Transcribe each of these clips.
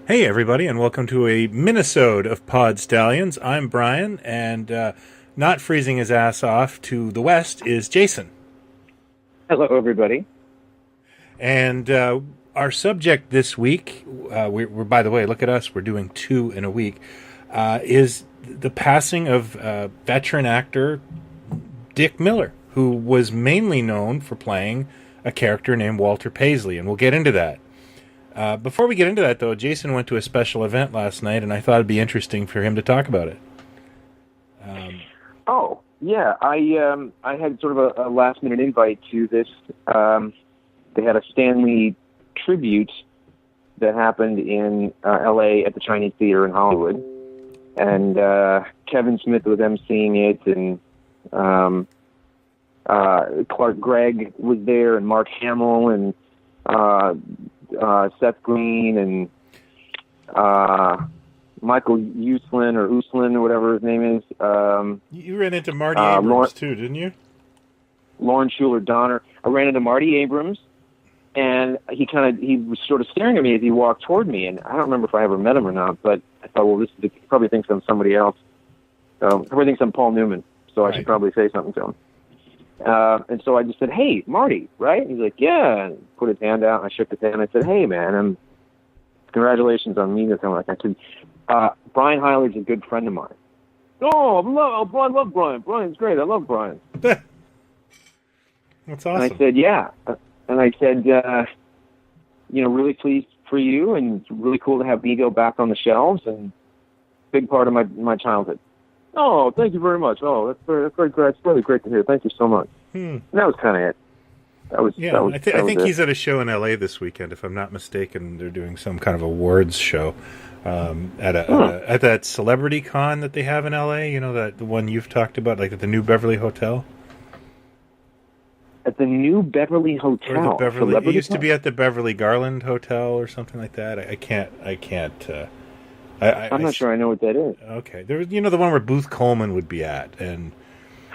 Hey, everybody, and welcome to a MiniSode of Pod Stallions. I'm Brian, and not freezing his ass off to the west is Jason. Hello, everybody. And our subject this week, we're, by the way, look at us, we're doing two in a week, is the passing of veteran actor Dick Miller, who was mainly known for playing a character named Walter Paisley, and we'll get into that. Before we get into that, though, Jason went to a special event last night, and I thought it'd be interesting for him to talk about it. I had sort of a last-minute invite to this. They had a Stanley tribute that happened in L.A. at the Chinese Theater in Hollywood, and Kevin Smith was emceeing it, and Clark Gregg was there, and Mark Hamill, and Seth Green, and Michael Uslan or whatever his name is. You ran into Marty Abrams too, didn't you? Lauren Schuler Donner. I ran into Marty Abrams, and he was sort of staring at me as he walked toward me, and I don't remember if I ever met him or not, but I thought, well, he probably thinks I'm somebody else. So he probably thinks I'm Paul Newman, so I should probably say something to him. And so I just said, "Hey, Marty," right? And he's like, "Yeah," and put his hand out, and I shook his hand, and I said, "Hey, man, congratulations on meeting him." Like I said, Brian Hyler's a good friend of mine. Oh, I love Brian. Brian's great. I love Brian. That's awesome. And I said, "Yeah," and I said, really pleased for you, and it's really cool to have Mego back on the shelves, and big part of my childhood. Oh, thank you very much. Oh, that's very great. It's really great to hear. Thank you so much. And that was kind of it. I think he's at a show in L.A. this weekend, if I'm not mistaken. They're doing some kind of awards show at that celebrity con that they have in L.A. You know, the one you've talked about, like at the New Beverly Hotel. At the New Beverly Hotel. It used to be at the Beverly Garland Hotel or something like that. I can't. I'm not sure I know what that is. Okay, there was, the one where Booth Coleman would be at, and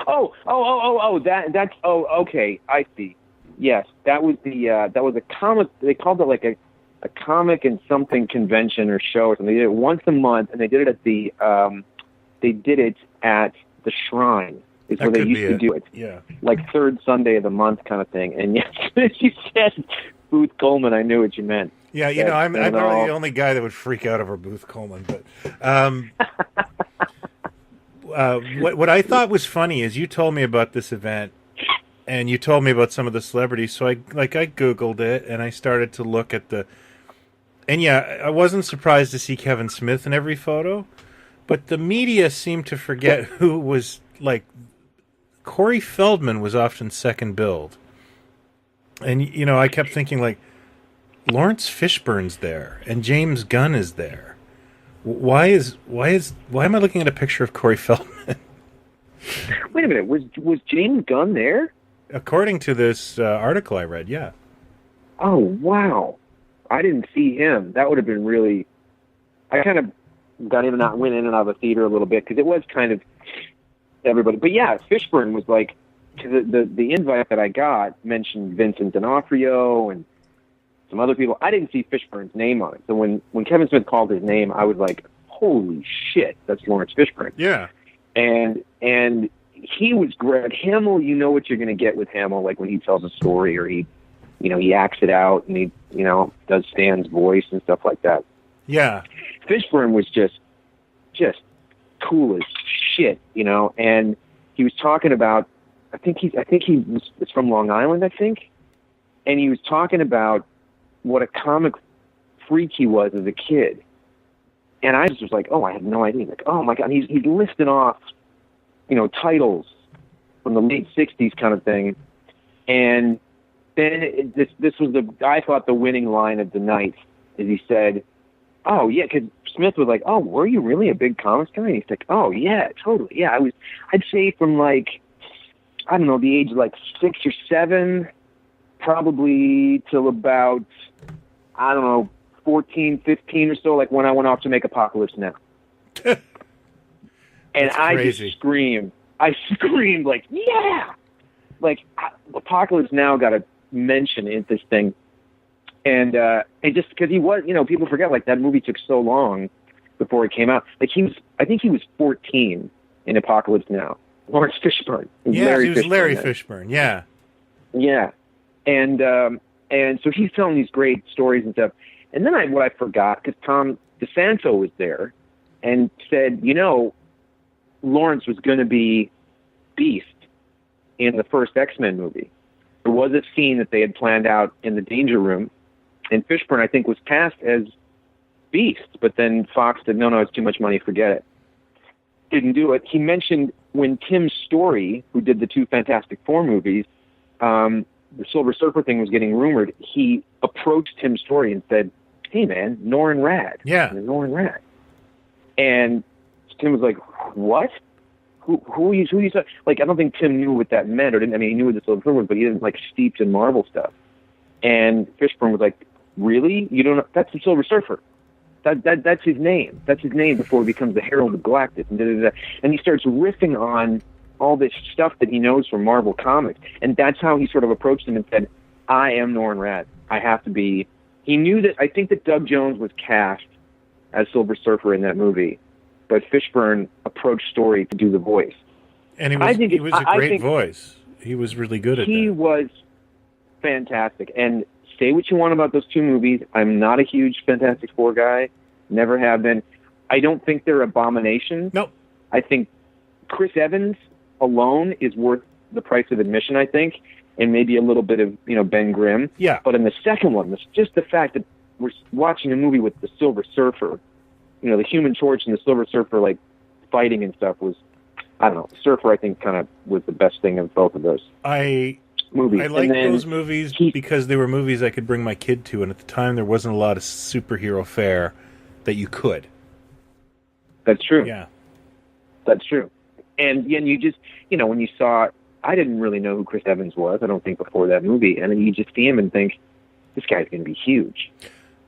that's okay, I see. Yes, that was a comic. They called it like a comic and something convention or show or something. They did it once a month, and they did it at the Shrine. Is where they used to do it. Yeah, like third Sunday of the month kind of thing. And yes, you said Booth Coleman, I knew what you meant. Yeah, I'm probably the only guy that would freak out over Booth Coleman. But what I thought was funny is you told me about this event, and you told me about some of the celebrities. So I Googled it, and I started to look at and yeah, I wasn't surprised to see Kevin Smith in every photo, but the media seemed to forget who was, like, Corey Feldman was often second billed. And, I kept thinking, like, Lawrence Fishburne's there, and James Gunn is there. Why am I looking at a picture of Corey Feldman? Wait a minute, was James Gunn there? According to this article I read, yeah. Oh, wow. I didn't see him. That would have been really... I kind of went in and out of the theater a little bit, because it was kind of everybody. But yeah, Fishburne was like... The invite that I got mentioned Vincent D'Onofrio and some other people. I didn't see Fishburne's name on it. So when Kevin Smith called his name, I was like, holy shit, that's Lawrence Fishburne. Yeah. And he was Greg Hamill. You know what you're going to get with Hamill, like when he tells a story or he acts it out and he, does Stan's voice and stuff like that. Yeah. Fishburne was just cool as shit, and he was talking about, I think he was from Long Island, I think. And he was talking about what a comic freak he was as a kid. And I just was like, oh, I had no idea. Like, oh my God, he's listing off, titles from the late 60s kind of thing. And then this was I thought the winning line of the night is he said, oh yeah, because Smith was like, oh, were you really a big comics guy? And he's like, oh yeah, totally. Yeah, I'd say from like, I don't know, the age of like 6 or 7, probably till about, 14, 15 or so, like when I went off to make Apocalypse Now. And I just screamed. I screamed like, yeah! Like, Apocalypse Now got a mention in this thing. And just because he was, people forget, like, that movie took so long before it came out. Like, I think he was 14 in Apocalypse Now. Lawrence Fishburne. He was Larry Fishburne, yeah. Yeah. And so he's telling these great stories and stuff. And then what I forgot, because Tom DeSanto was there and said, Lawrence was going to be Beast in the first X-Men movie. There was a scene that they had planned out in the Danger Room, and Fishburne, I think, was cast as Beast, but then Fox said, no, it's too much money, forget it. Didn't do it. He mentioned when Tim Story, who did the 2 Fantastic Four movies, the Silver Surfer thing was getting rumored, he approached Tim Story and said, hey, man, Norrin Rad. Yeah. Norrin Rad. And Tim was like, what? Who are you? Like, I don't think Tim knew what that meant, or didn't. I mean, he knew what the Silver Surfer was, but he didn't, like, steeped in Marvel stuff. And Fishburne was like, really? You don't know? That's the Silver Surfer. That's his name. That's his name before he becomes the Herald of Galactus. And he starts riffing on all this stuff that he knows from Marvel Comics. And that's how he sort of approached him and said, I am Norrin Rad. I have to be. He knew that. I think that Doug Jones was cast as Silver Surfer in that movie, but Fishburne approached Story to do the voice. And he was a great voice. He was really good at that. He was fantastic. And say what you want about those 2 movies. I'm not a huge Fantastic Four guy. Never have been. I don't think they're abominations. Nope. I think Chris Evans alone is worth the price of admission, I think, and maybe a little bit of, Ben Grimm. Yeah. But in the second one, it's just the fact that we're watching a movie with the Silver Surfer, the Human Torch and the Silver Surfer, like, fighting and stuff was, I don't know, Surfer, I think, kind of was the best thing of both of those movies. I liked those movies because they were movies I could bring my kid to, and at the time there wasn't a lot of superhero fare that you could. That's true. Yeah. That's true. And you just, when you saw, I didn't really know who Chris Evans was, I don't think, before that movie, and then you just see him and think, this guy's going to be huge.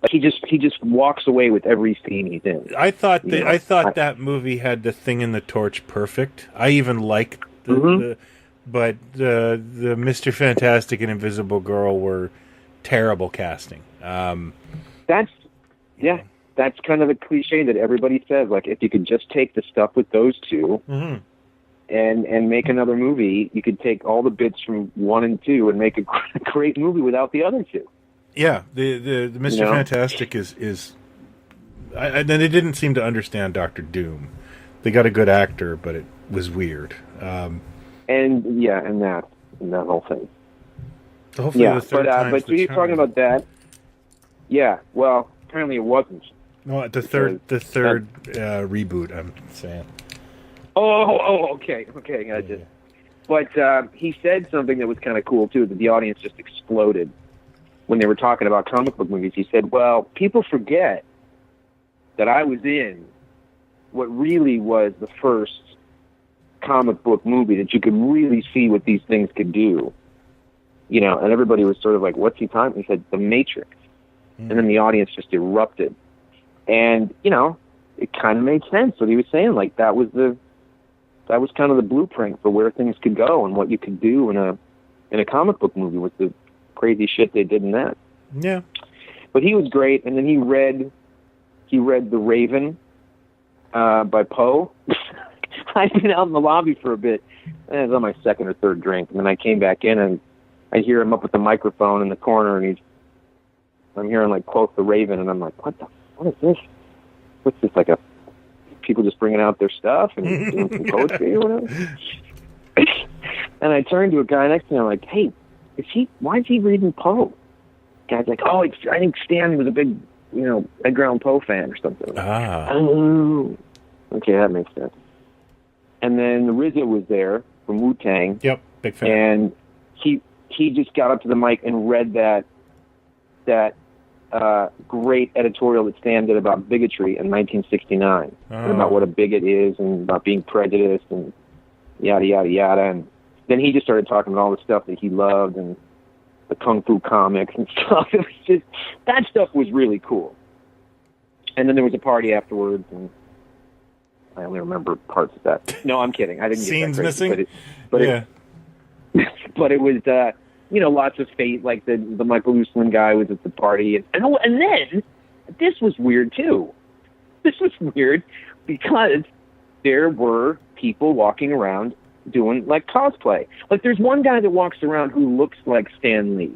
Like, he just walks away with every scene he's in. I thought that movie had the Thing in the Torch perfect. I even liked but the Mr. Fantastic and Invisible Girl were terrible casting. That's kind of the cliche that everybody says. Like, if you could just take the stuff with those 2 and make another movie, you could take all the bits from 1 and 2 and make a great movie without the other 2. Yeah, the Mr. Fantastic is and then they didn't seem to understand Dr. Doom. They got a good actor, but it was weird. And that whole thing. So hopefully the third time's but the you're charm. talking about that. Yeah, well, apparently it wasn't. No, the third reboot, I'm saying. Okay, gotcha. Yeah. But he said something that was kind of cool too, that the audience just exploded when they were talking about comic book movies. He said, well, people forget that I was in what really was the first comic book movie that you could really see what these things could do. And everybody was sort of like, what's he talking? He said, The Matrix. And then the audience just erupted. And, it kind of made sense what he was saying. Like, that was kind of the blueprint for where things could go and what you could do in a comic book movie with the crazy shit they did in that. Yeah. But he was great. And then he read The Raven by Poe. I'd been out in the lobby for a bit. And I was on my second or third drink. And then I came back in and I hear him up with the microphone in the corner, and I'm hearing, like, quote The Raven, and I'm like, what is this? What's this, like people just bringing out their stuff and doing some poetry or whatever? And I turned to a guy next to me, I'm like, hey, why is he reading Poe? Guy's like, I think Stan was a big, Edgar Allan Poe fan or something. Oh, okay, that makes sense. And then RZA was there from Wu-Tang. Yep, big fan. And he just got up to the mic and read that great editorial that Stan did about bigotry in 1969, and about what a bigot is, and about being prejudiced, and yada, yada, yada. And then he just started talking about all the stuff that he loved, and the Kung Fu comics and stuff. It was just, that stuff was really cool. And then there was a party afterwards, and I only remember parts of that. No, I'm kidding. I didn't Scenes get that crazy, missing? but yeah. but it was, lots of fate, like the Michael Uslan guy was at the party. And then, this was weird, too. This was weird because there were people walking around doing, like, cosplay. Like, there's one guy that walks around who looks like Stan Lee.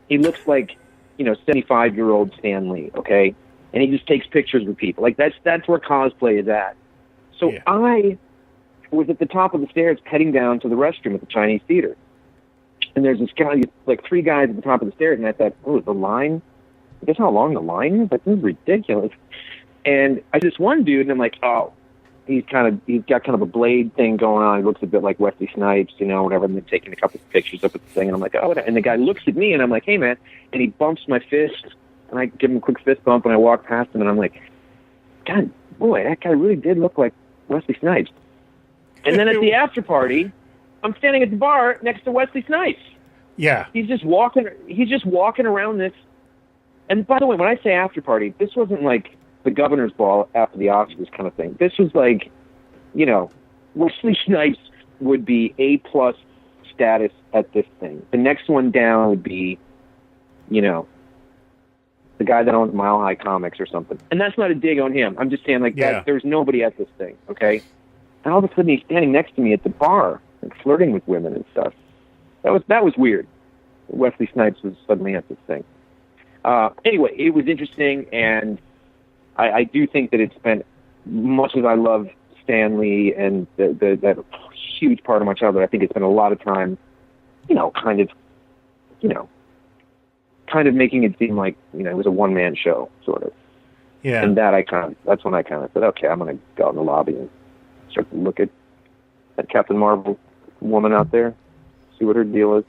He looks like, 75-year-old Stan Lee, okay? And he just takes pictures with people. Like, that's where cosplay is at. So yeah. I was at the top of the stairs heading down to the restroom at the Chinese Theater. And there's this guy, like 3 guys at the top of the stairs, and I thought, oh, the line? Guess how long the line is? Like, this is ridiculous. And this one dude, and I'm like, oh, he's got kind of a blade thing going on. He looks a bit like Wesley Snipes, whatever. And then taking a couple of pictures up at the thing, and I'm like, oh, and the guy looks at me, and I'm like, hey, man. And he bumps my fist, and I give him a quick fist bump, and I walk past him, and I'm like, God, boy, that guy really did look like Wesley Snipes. And then at the after party, I'm standing at the bar next to Wesley Snipes. Yeah. He's just walking around this. And by the way, when I say after party, this wasn't like the governor's ball after the Oscars kind of thing. This was like, Wesley Snipes would be A+ status at this thing. The next one down would be, the guy that owns Mile High Comics or something. And that's not a dig on him. I'm just saying, like, that, there's nobody at this thing, okay? And all of a sudden he's standing next to me at the bar, like, flirting with women and stuff. That was weird. Wesley Snipes was suddenly at this thing. Anyway, it was interesting, and I do think that it spent, much as I love Stan Lee and that huge part of my childhood, I think it spent a lot of time, kind of making it seem like, it was a one-man show, sort of. Yeah. And that's when I kind of said, okay, I'm going to go out in the lobby and start to look at that Captain Marvel woman out there, see what her deal is.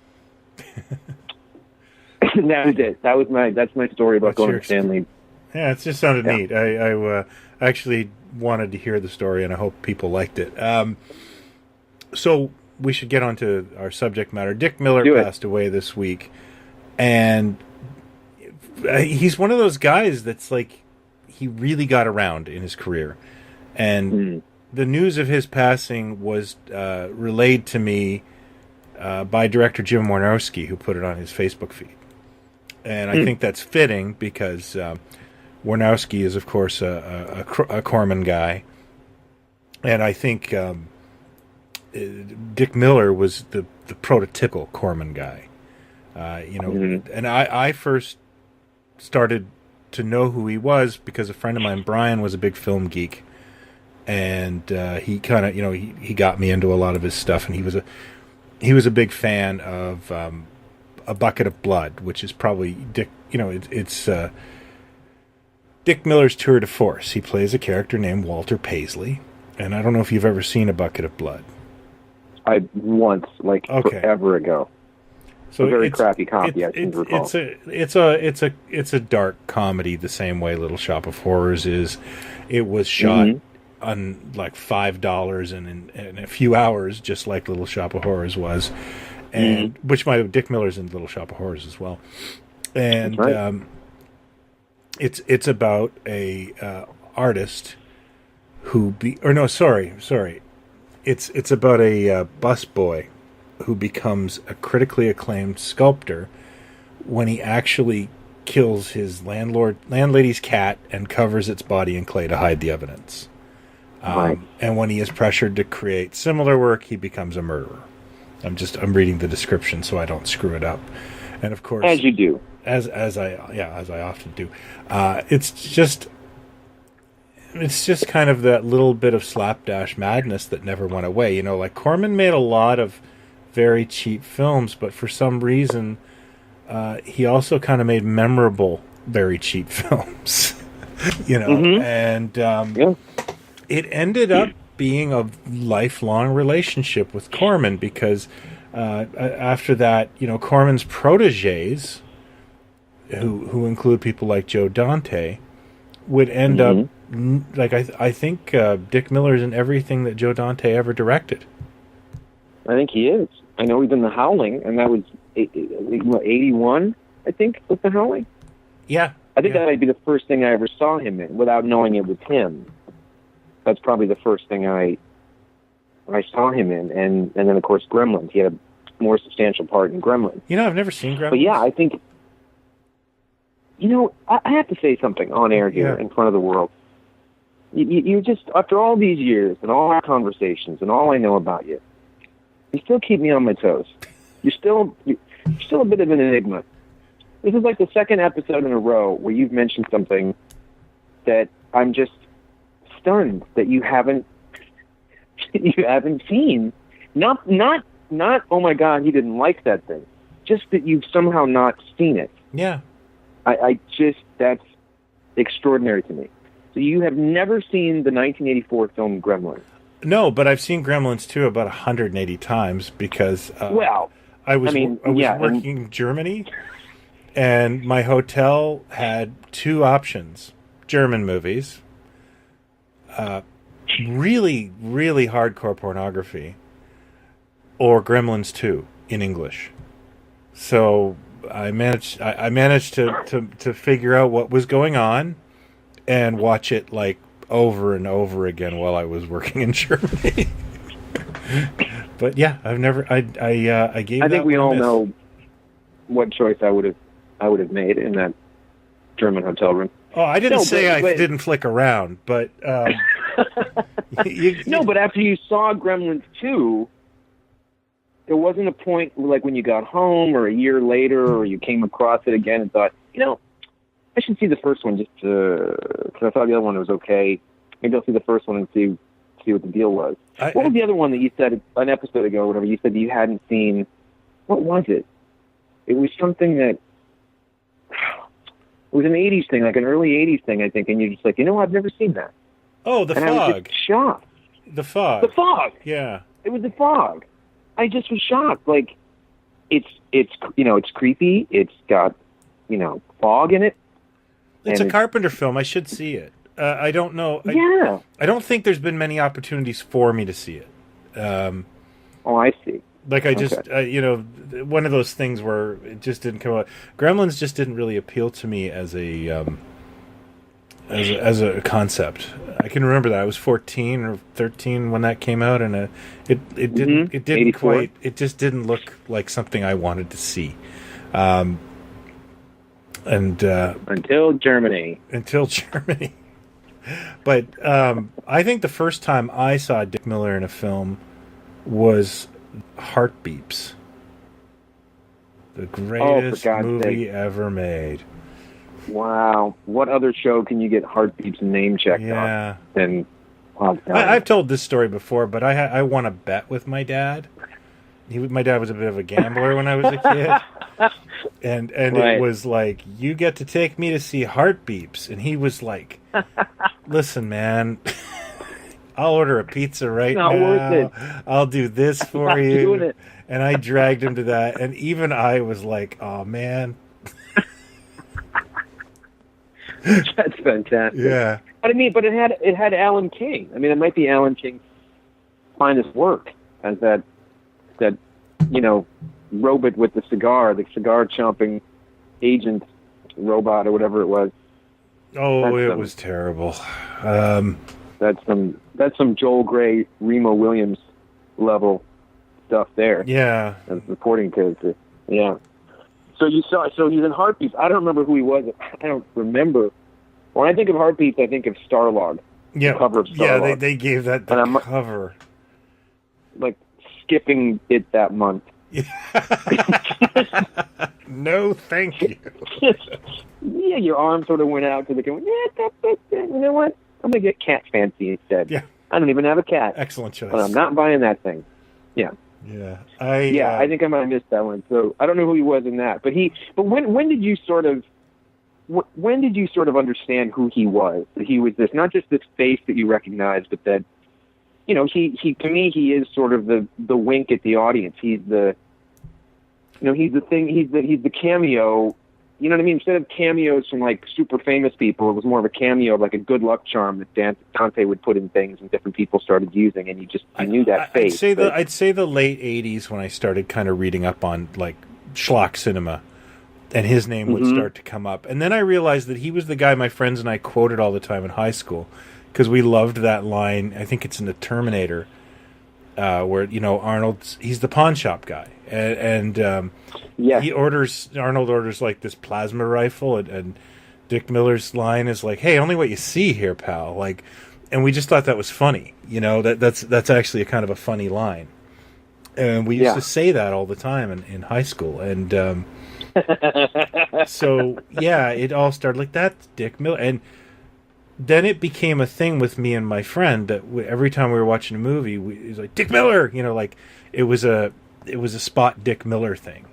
And that was it. That's my story about going to Stan Lee. Yeah, it just sounded neat. I actually wanted to hear the story, and I hope people liked it. So we should get on to our subject matter. Dick Miller passed away this week, and he's one of those guys that's like, he really got around in his career. And the news of his passing was relayed to me by director Jim Warnowski, who put it on his Facebook feed. And I think that's fitting because Warnowski is, of course, a Corman guy. And I think Dick Miller was the prototypical Corman guy. And I first started to know who he was because a friend of mine, Brian, was a big film geek. And he kind of, he got me into a lot of his stuff. And he was a big fan of A Bucket of Blood, which is probably Dick, it's Dick Miller's tour de force. He plays a character named Walter Paisley. And I don't know if you've ever seen A Bucket of Blood. I once, forever ago. So a very crappy copy, I seem to recall. It's a dark comedy the same way Little Shop of Horrors is. It was shot on like $5 and in a few hours, just like Little Shop of Horrors was, and which Dick Miller's in Little Shop of Horrors as well. And right. It's about a artist It's about a busboy who becomes a critically acclaimed sculptor when he actually kills his landlady's cat and covers its body in clay to hide the evidence. Right. And when he is pressured to create similar work, he becomes a murderer. I'm reading the description so I don't screw it up. And of course, as you do, as I often do, it's just kind of that little bit of slapdash madness that never went away. Like Corman made a lot of very cheap films, but for some reason, he also kind of made memorable, very cheap films. And it ended up being a lifelong relationship with Corman because after that, Corman's proteges, who include people like Joe Dante, would end up like I think Dick Miller's in everything that Joe Dante ever directed. I think he is. I know he's in The Howling, and that was 81. I think was The Howling. Yeah, I think that might be the first thing I ever saw him in, without knowing it was him. That's probably the first thing I saw him in, and then of course Gremlins. He had more substantial part in Gremlins. I've never seen Gremlins. But yeah, I think, I have to say something on air here in front of the world. You just, after all these years and all our conversations and all I know about you, you still keep me on my toes. You're still a bit of an enigma. This is like the second episode in a row where you've mentioned something that I'm just stunned that you haven't seen. Not oh my God, he didn't like that thing. Just that you've somehow not seen it. Yeah. I just, that's extraordinary to me. So you have never seen the 1984 film Gremlins? No, but I've seen Gremlins 2 about 180 times because I was working in Germany, and my hotel had two options: German movies, really, really hardcore pornography, or Gremlins 2 in English. So I managed to figure out what was going on and watch it like over and over again while I was working in Germany. But yeah, I've never. I gave. I think we all know what choice I would have made in that German hotel room. Oh, I didn't say I didn't flick around, but no. But after you saw Gremlins 2, there wasn't a point like when you got home or a year later, or you came across it again and thought, I should see the first one just because I thought the other one was okay. Maybe I'll see the first one and see what the deal was. What was the other one that you said an episode ago or whatever? You said you hadn't seen. What was it? It was something that... It was an 80s thing, like an early 80s thing, I think, and you're just like, I've never seen that. Oh, The Fog. I was just shocked. The Fog. The Fog! Yeah. It was The Fog. I just was shocked. Like, it's creepy. It's got, fog in it. It's a Carpenter film. I should see it. I don't know. I don't think there's been many opportunities for me to see it. I see. Like I just, one of those things where it just didn't come out. Gremlins just didn't really appeal to me as a concept. I can remember that I was 14 or 13 when that came out, and it didn't 84. quite. It just didn't look like something I wanted to see. Until Germany. But I think the first time I saw Dick Miller in a film was Heartbeeps, the greatest movie ever made. Wow. What other show can you get Heartbeeps name checked on? And I've told this story before, but I won a bet with my dad. My dad was a bit of a gambler when I was a kid. And right. It was like, you get to take me to see Heartbeeps. And he was like, listen, man, I'll order a pizza right now. Worth it. I'll do this for you. Doing it. And I dragged him to that. And even I was like, oh, man. That's fantastic. Yeah. But it had Alan King. I mean, it might be Alan King's finest work as that robot with the cigar chomping agent robot or whatever it was. Oh, it was terrible. That's some Joel Grey, Remo Williams level stuff there. Yeah. As a supporting character. Yeah. So he's in Heartbeats. I don't remember who he was. I don't remember. When I think of Heartbeats, I think of Starlog. Yeah. The cover of Starlog. Yeah, they gave that the cover. Like skipping it that month. Yeah. No, thank you. Yeah, your arm sort of went out to the camera. You know what? I'm going to get Cat Fancy instead. Yeah. I don't even have a cat. Excellent choice. But I'm not buying that thing. Yeah. Yeah. I think I might have missed that one. So I don't know who he was in that. But when did you sort of understand who he was? That he was this, not just this face that you recognized, but that, he to me, he is sort of the wink at the audience. He's the thing, he's the cameo. You know what I mean? Instead of cameos from like super famous people, it was more of a cameo of like a good luck charm that Dante would put in things and different people started using, and you knew that face. I'd say the late 80s when I started kind of reading up on like schlock cinema, and his name would start to come up. And then I realized that he was the guy my friends and I quoted all the time in high school because we loved that line. I think it's in the Terminator where, Arnold's, he's the pawn shop guy. and Yeah. Arnold orders like this plasma rifle, and Dick Miller's line is like, "Hey, only what you see here, pal." Like, and we just thought that was funny. You know, that's actually a kind of a funny line, and we used to say that all the time in high school, and so yeah, it all started like that. Dick Miller, and then it became a thing with me and my friend that every time we were watching a movie, it was like Dick Miller. You know, like it was a spot Dick Miller thing.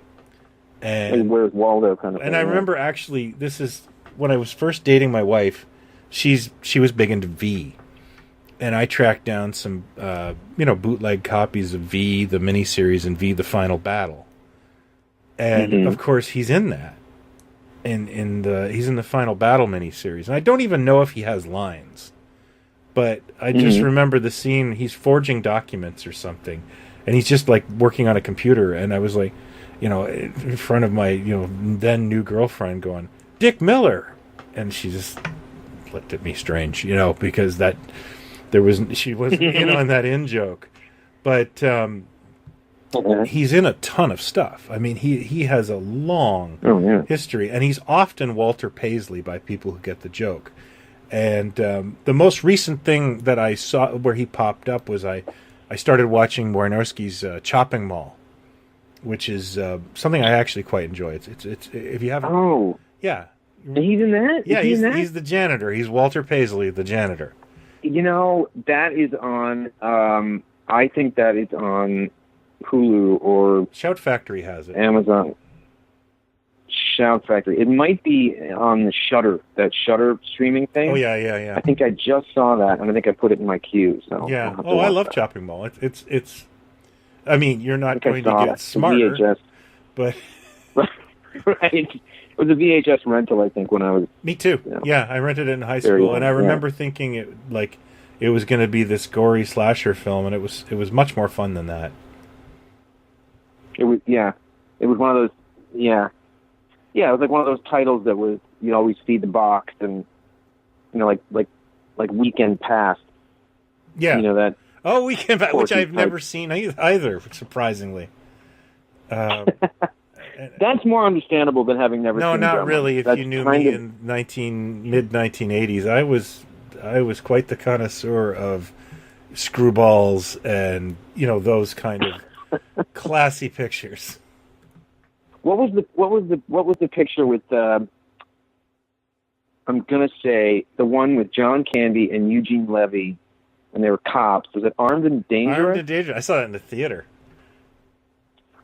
And Where's Waldo kind of thing. And I remember actually, this is when I was first dating my wife. She was big into V, and I tracked down some bootleg copies of V, the miniseries, and V, the Final Battle. And of course, he's in that. He's in the Final Battle miniseries, and I don't even know if he has lines, but I just remember the scene. He's forging documents or something, and he's just like working on a computer, and I was like, in front of my then new girlfriend, going, Dick Miller, and she just looked at me strange, because she wasn't in on that in joke, but. He's in a ton of stuff. I mean, he has a long history, and he's often Walter Paisley by people who get the joke. And the most recent thing that I saw where he popped up was I started watching Warnowski's Chopping Mall, which is something I actually quite enjoy. It's if you haven't. Oh. Yeah. He's in that? Yeah, he's the janitor. He's Walter Paisley, the janitor. That is on. I think that is on Hulu or Shout Factory has it. Amazon. Shout Factory. It might be on the that Shudder streaming thing. Oh yeah. I think I just saw that, and I think I put it in my quue. So yeah. Oh, I love Chopping Mall. It's. I mean, you're not going to get smarter, VHS. but right. It was a VHS rental, I think, when I was. Me too. Yeah, I rented it in high school, and I remember thinking it was going to be this gory slasher film, and it was much more fun than that. It was It was one of those it was like one of those titles that was you always see the box and like Weekend Past. Yeah. That. Oh, Weekend Past, which I've never seen either, surprisingly. That's more understandable than having never seen. No, not Gremlins. really. If you knew me in mid 1980s, I was quite the connoisseur of screwballs and those kind of classy pictures. What was the picture with I'm gonna say the one with John Candy and Eugene Levy, and they were cops. Was it Armed and Dangerous? Armed and Dangerous. I saw that in the theater.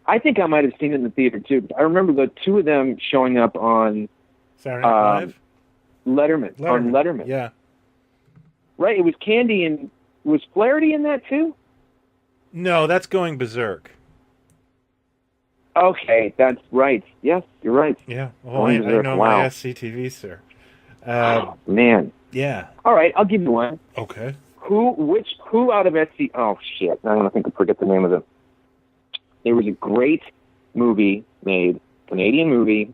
I think I might have seen it in the theater too. I remember the two of them showing up on Saturday Night Live? Letterman. On Letterman. Yeah. Right. It was Candy and was Flaherty in that too? No, that's Going Berserk. Okay, that's right. Yes, you're right. Yeah. Oh, I know my SCTV, sir. Man. Yeah. All right, I'll give you one. Okay. Who out of SC? Oh shit! I don't think I forget the name of it. There was a great movie made, Canadian movie,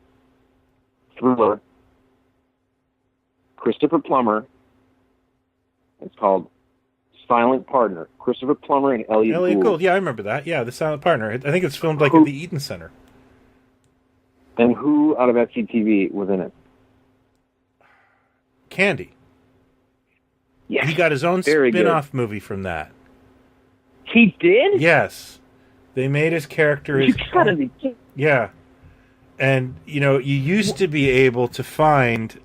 thriller. Christopher Plummer. It's called Silent Partner. Christopher Plummer and Elliot Gould. Yeah, I remember that. Yeah, The Silent Partner. I think it's filmed at the Eden Center. And who out of SCTV was in it? Candy. Yes. He got his own spin-off movie from that. He did? Yes. They made his character his own. Yeah. And, you used to be able to find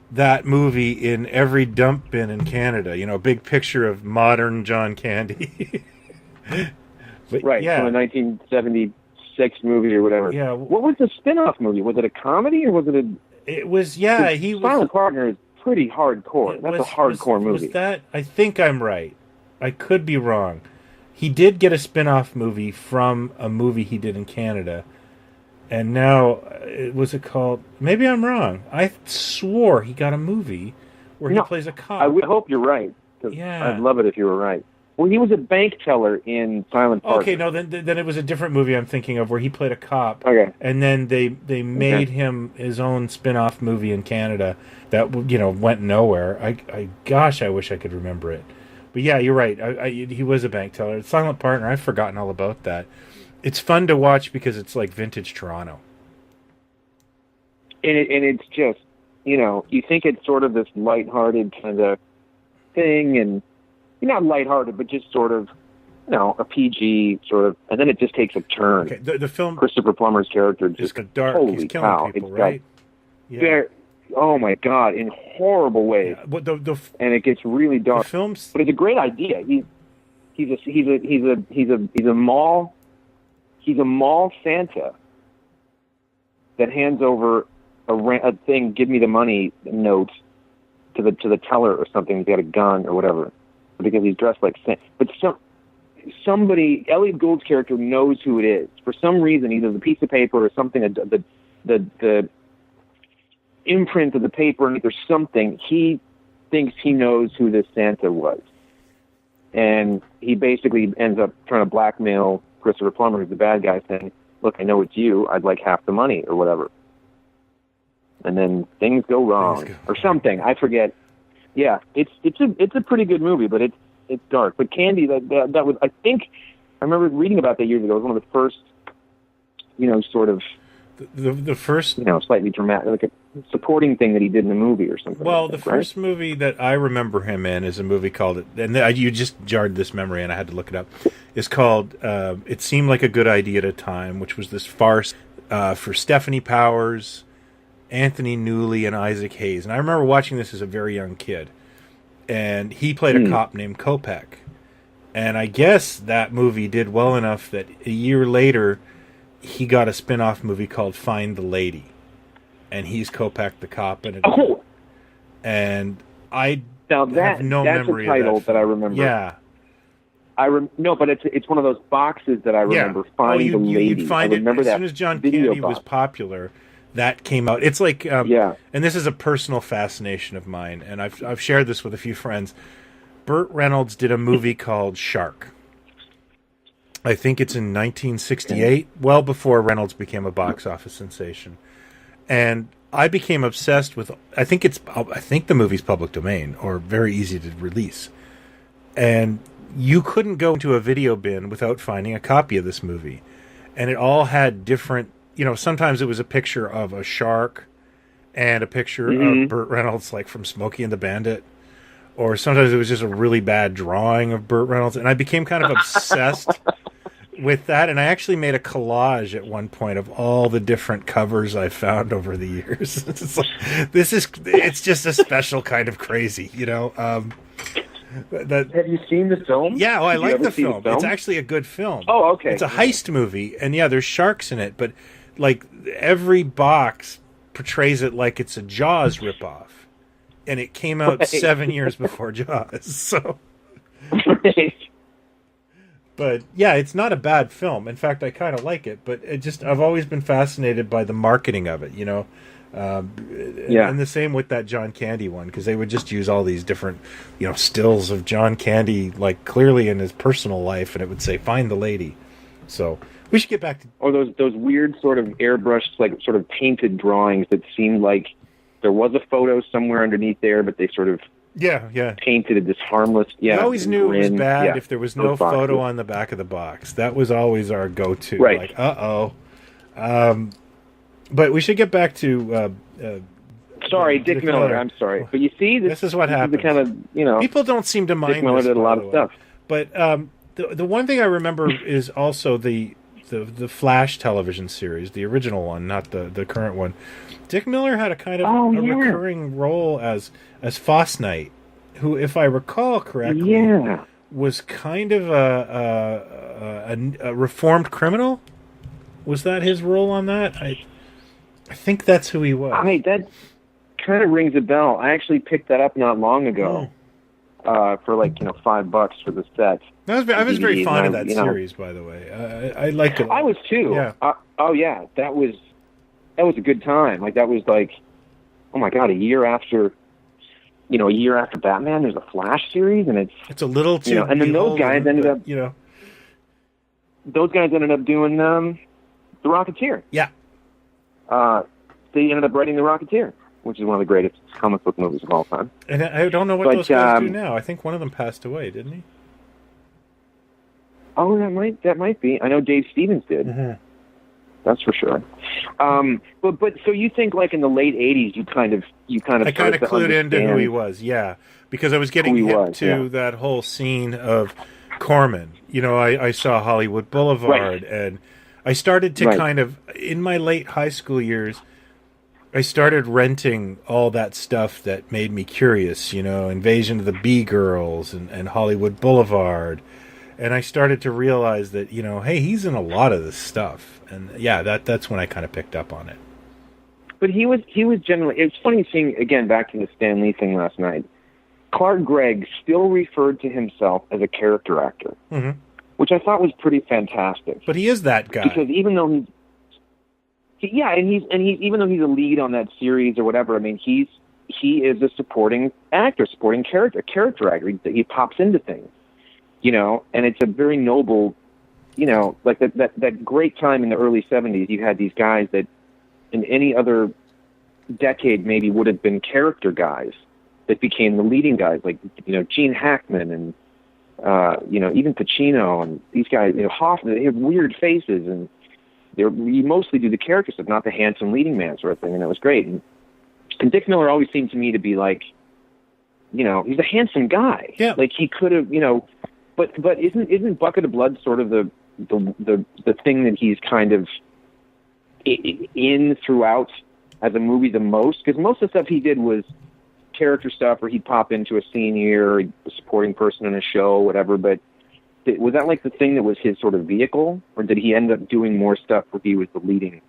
that movie in every dump bin in Canada. A big picture of modern John Candy. But, right, from a 1976 movie or whatever. Yeah. What was the spin-off movie? Was it a comedy or was it a... It was, yeah. Silent Partner is pretty hardcore. That's a hardcore movie. Was that... I think I'm right. I could be wrong. He did get a spin-off movie from a movie he did in Canada. And now, was it called... Maybe I'm wrong. I swore he got a movie where he plays a cop. I would hope you're right. Yeah. I'd love it if you were right. Well, he was a bank teller in Silent Partner. Okay, no, then it was a different movie I'm thinking of where he played a cop. Okay. And then they made him his own spin-off movie in Canada that, went nowhere. I wish I could remember it. But yeah, you're right. He was a bank teller. Silent Partner, I've forgotten all about that. It's fun to watch because it's like vintage Toronto. And it's just, you think it's sort of this lighthearted kind of thing, and not lighthearted, but just sort of, a PG sort of, and then it just takes a turn. Okay, the film, Christopher Plummer's character just dark. Holy He's killing cow! people, It's right? oh my God, in horrible ways. Yeah, but and it gets really dark. The film's, but it's a great idea. He's a mall Santa that hands over a thing, give me the money note to the teller or something. He's got a gun or whatever, because he's dressed like Santa. But somebody, Elliot Gould's character knows who it is for some reason. Either the piece of paper or something, the imprint of the paper or something. He thinks he knows who this Santa was, and he basically ends up trying to blackmail Christopher Plummer, who's the bad guy, saying, "Look, I know it's you. I'd like half the money," or whatever. And then things go wrong, or something. I forget. Yeah, it's a pretty good movie, but it's dark. But Candy, that was, I think, I remember reading about that years ago. It was one of the first, sort of the first, slightly dramatic, like a supporting thing that he did in a movie or something. Well, like that, the first movie that I remember him in is a movie called, and you just jarred this memory, and I had to look it up. It's called "It Seemed Like a Good Idea at a Time," which was this farce for Stephanie Powers, Anthony Newley, and Isaac Hayes. And I remember watching this as a very young kid, and he played a cop named Kopech. And I guess that movie did well enough that a year later he got a spin-off movie called Find the Lady, and he's Kopech the cop in it. Oh, and I have no memory a title of that I remember. Yeah. No, but it's one of those boxes that I remember. Find the Lady. You'd find it as soon as John Candy was popular. That came out. It's like, and this is a personal fascination of mine, and I've shared this with a few friends. Burt Reynolds did a movie called Shark. I think it's in 1968, well before Reynolds became a box office sensation. And I became obsessed with. I think the movie's public domain or very easy to release, and you couldn't go into a video bin without finding a copy of this movie, and it all had different. Sometimes it was a picture of a shark and a picture of Burt Reynolds, like from Smokey and the Bandit. Or sometimes it was just a really bad drawing of Burt Reynolds. And I became kind of obsessed with that. And I actually made a collage at one point of all the different covers I found over the years. It's just a special kind of crazy, Have you seen the film? Yeah, I like the film. It's actually a good film. Oh, okay. It's a heist movie. And yeah, there's sharks in it. But like every box portrays it like it's a Jaws ripoff. And it came out 7 years before Jaws. So, but yeah, it's not a bad film. In fact, I kind of like it. But I've always been fascinated by the marketing of it. And the same with that John Candy one, because they would just use all these different, stills of John Candy, like clearly in his personal life, and it would say "Find the Lady." So we should get back to those weird sort of airbrushed, like sort of painted drawings that seemed like there was a photo somewhere underneath there, but they sort of painted it this harmless. Yeah, I always knew it was bad if there was no photo on the back of the box. That was always our go-to. Right. Like, but we should get back to. Sorry, Dick Miller. I'm sorry, but you see, this is what happens. The kind of people don't seem to mind. Dick Miller did a lot of stuff, but the one thing I remember is also the Flash television series, the original one, not the current one. Dick Miller had a kind of recurring role as Foss Knight, who, if I recall correctly, was kind of a reformed criminal. Was that his role on that? I think that's who he was. That kind of rings a bell. I actually picked that up not long ago for like $5 for the set. I was very fond of that series, by the way. I liked it. I was too. Yeah. That was a good time. Like that was like, oh my God, a year after Batman, there's a Flash series, and it's a little too. And then those guys ended up. Those guys ended up doing The Rocketeer. Yeah. They ended up writing The Rocketeer, which is one of the greatest comic book movies of all time. And I don't know what those guys do now. I think one of them passed away, didn't he? Oh, that might be. I know Dave Stevens did. Mm-hmm. That's for sure. But so you think like in the late '80s, you kind of I kind of clued into who he was, yeah, because I was getting hip to that whole scene of Corman. You know, I saw Hollywood Boulevard, and I started to kind of, in my late high school years, I started renting all that stuff that made me curious, you know, Invasion of the B-Girls and Hollywood Boulevard. And I started to realize that, you know, hey, he's in a lot of this stuff. And yeah, that's when I kind of picked up on it. But he was generally, it's funny seeing, again, back to the Stan Lee thing last night, Clark Gregg still referred to himself as a character actor, which I thought was pretty fantastic. But he is that guy. Because even though he's even though he's a lead on that series or whatever, I mean, he is a supporting actor, supporting character actor. He pops into things, you know, and it's a very noble, you know, like that great time in the early '70s. You had these guys that in any other decade maybe would have been character guys that became the leading guys, like, you know, Gene Hackman and you know, even Pacino and these guys, you know, Hoffman. They have weird faces and you mostly do the character stuff, not the handsome leading man sort of thing, and that was great. And Dick Miller always seemed to me to be like, you know, he's a handsome guy. Yeah. Like he could have, you know, but isn't Bucket of Blood sort of the thing that he's kind of in throughout as a movie the most? Because most of the stuff he did was character stuff, or he'd pop into a scene here, or a supporting person in a show, whatever. But was that like the thing that was his sort of vehicle, or did he end up doing more stuff where he was the leading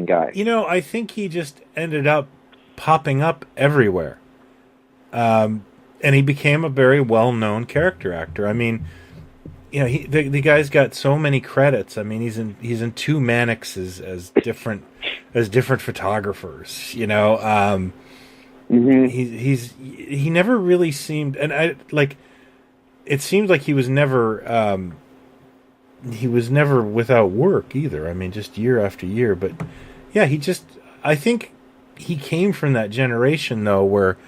guy? You know, I think he just ended up popping up everywhere, and he became a very well-known character actor. I mean, you know, the guy's got so many credits. I mean, he's in two Mannix as different photographers. You know, he never really seemed, and I like. It seemed like he was never without work either. I mean, just year after year. But yeah, I think he came from that generation though, where,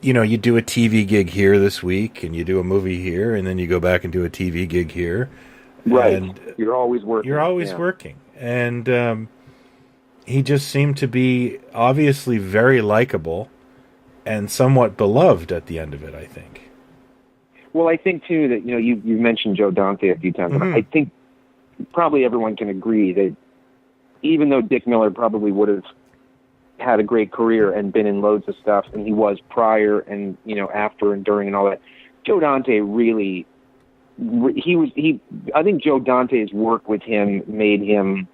you know, you do a TV gig here this week, and you do a movie here, and then you go back and do a TV gig here. Right. And you're always working. You're always working, and he just seemed to be obviously very likable and somewhat beloved at the end of it, I think. Well, I think, too, that, you know, you mentioned Joe Dante a few times. And I think probably everyone can agree that even though Dick Miller probably would have had a great career and been in loads of stuff, and he was prior and, you know, after and during and all that, Joe Dante really, I think Joe Dante's work with him made him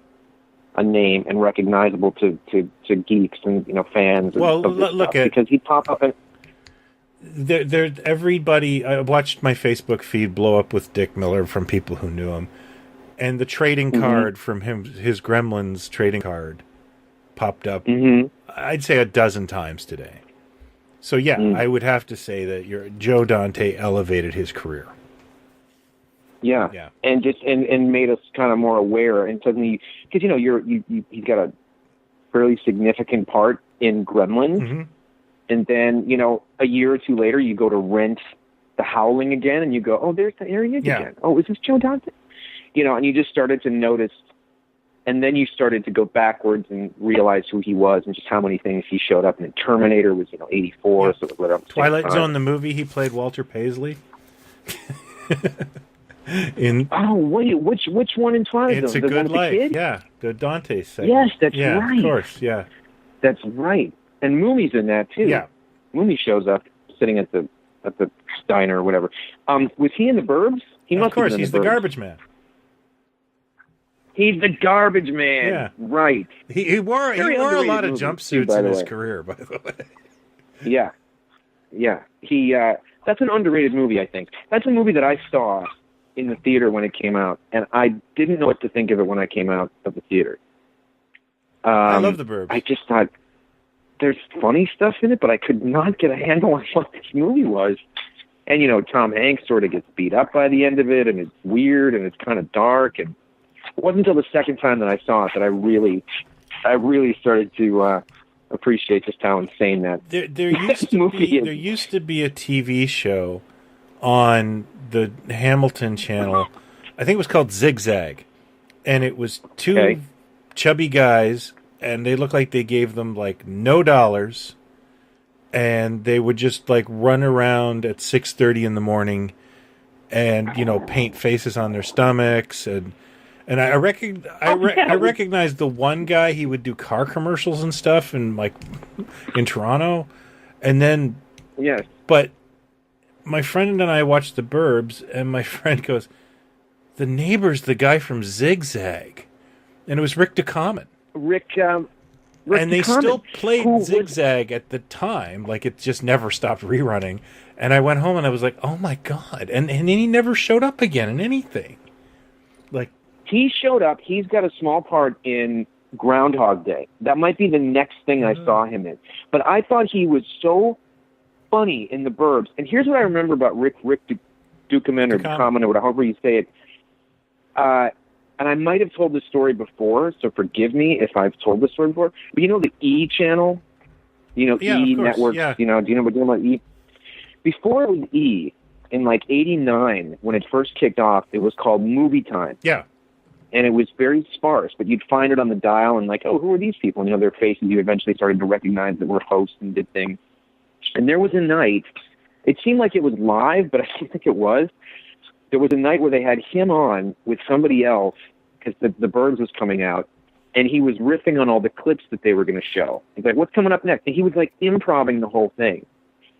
a name and recognizable to geeks and, you know, fans. Well, look at, because he'd pop up and, everybody. I watched my Facebook feed blow up with Dick Miller from people who knew him, and the trading card from him, his Gremlins trading card, popped up. I'd say a dozen times today. So yeah, I would have to say that Joe Dante elevated his career. Yeah, and just and made us kind of more aware, and suddenly, because, you know, he's got a fairly significant part in Gremlins. And then, you know, a year or two later, you go to rent The Howling again, and you go, oh, there's the area again. Oh, is this Joe Dante? You know, and you just started to notice, and then you started to go backwards and realize who he was and just how many things he showed up in. Terminator was, you know, 84. So it was Twilight Zone, the movie, he played Walter Paisley. Wait, which one in Twilight Zone? It's a the Good one with Life. The kid? Yeah, the Dante segment. Yes, that's right. Of course, yeah. That's right. And Moomy's in that too. Yeah. Moomy shows up sitting at the diner or whatever. Was he in the Burbs? He must. Of course, have been he's the the Burbs. garbage man. He's the garbage man. Yeah. Right. He wore a lot of jumpsuits in his career, by the way. Yeah. Yeah. That's an underrated movie, I think. That's a movie that I saw in the theater when it came out, and I didn't know what to think of it when I came out of the theater. I love the Burbs. I just thought, there's funny stuff in it, but I could not get a handle on what this movie was. And, you know, Tom Hanks sort of gets beat up by the end of it, and it's weird, and it's kind of dark. And it wasn't until the second time that I saw it that I really started to appreciate just how insane that there used to be a TV show on the Hamilton channel I think it was called Zigzag, and it was two Okay. chubby guys, and they looked like they gave them like no dollars, and they would just like run around at 6:30 in the morning, and paint faces on their stomachs, and I recognized the one guy. He would do car commercials and stuff, and like in Toronto, and then Yes. but my friend and I watched the Burbs, and my friend goes, "The neighbor's the guy from Zigzag," and it was Rick DeCommon. Rick And they DeCommon, still played who was- Zigzag at the time, like it just never stopped rerunning. And I went home and I was like, "Oh my god!" And then he never showed up again in anything. Like He showed up. He's got a small part in Groundhog Day. That might be the next thing I saw him in. But I thought he was so funny in the Burbs. And here's what I remember about Rick Dukeman or DeCommon or however you say it. And I might have told this story before, so forgive me if I've told this story before. But the E channel? Yeah, E of course, networks? yeah. Do you know what about E? Before it was E, in like 89, when it first kicked off, it was called Movie Time. yeah, And it was very sparse, but you'd find it on the dial and like, oh, who are these people? And, their faces you eventually started to recognize that were hosts and did things. And there was a night, it seemed like it was live, but I don't think it was. There was a night where they had him on with somebody else because the Burbs was coming out, and he was riffing on all the clips that they were going to show. He's like, what's coming up next? And he was like improvising the whole thing.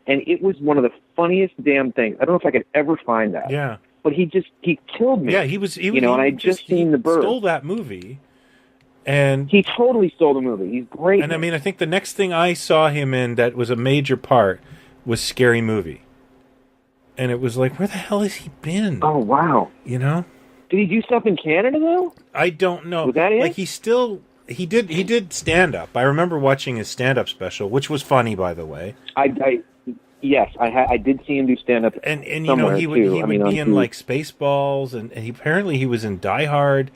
And it was one of the funniest damn things. I don't know if I could ever find that. yeah, But he killed me. yeah. He was, and I just seen the Burbs. Stole that movie, and He totally stole the movie. He's great. And I mean, I think the next thing I saw him in that was a major part was Scary Movie. And it was like, where the hell has he been? Oh, wow. Did Did he do stuff in Canada, though? I don't know. Was that it? Like he did stand up. I remember watching his stand up special, which was funny, by the way. Yes, I did see him do stand up. And somewhere, he would too. be in like Spaceballs, and apparently he was in Die Hard,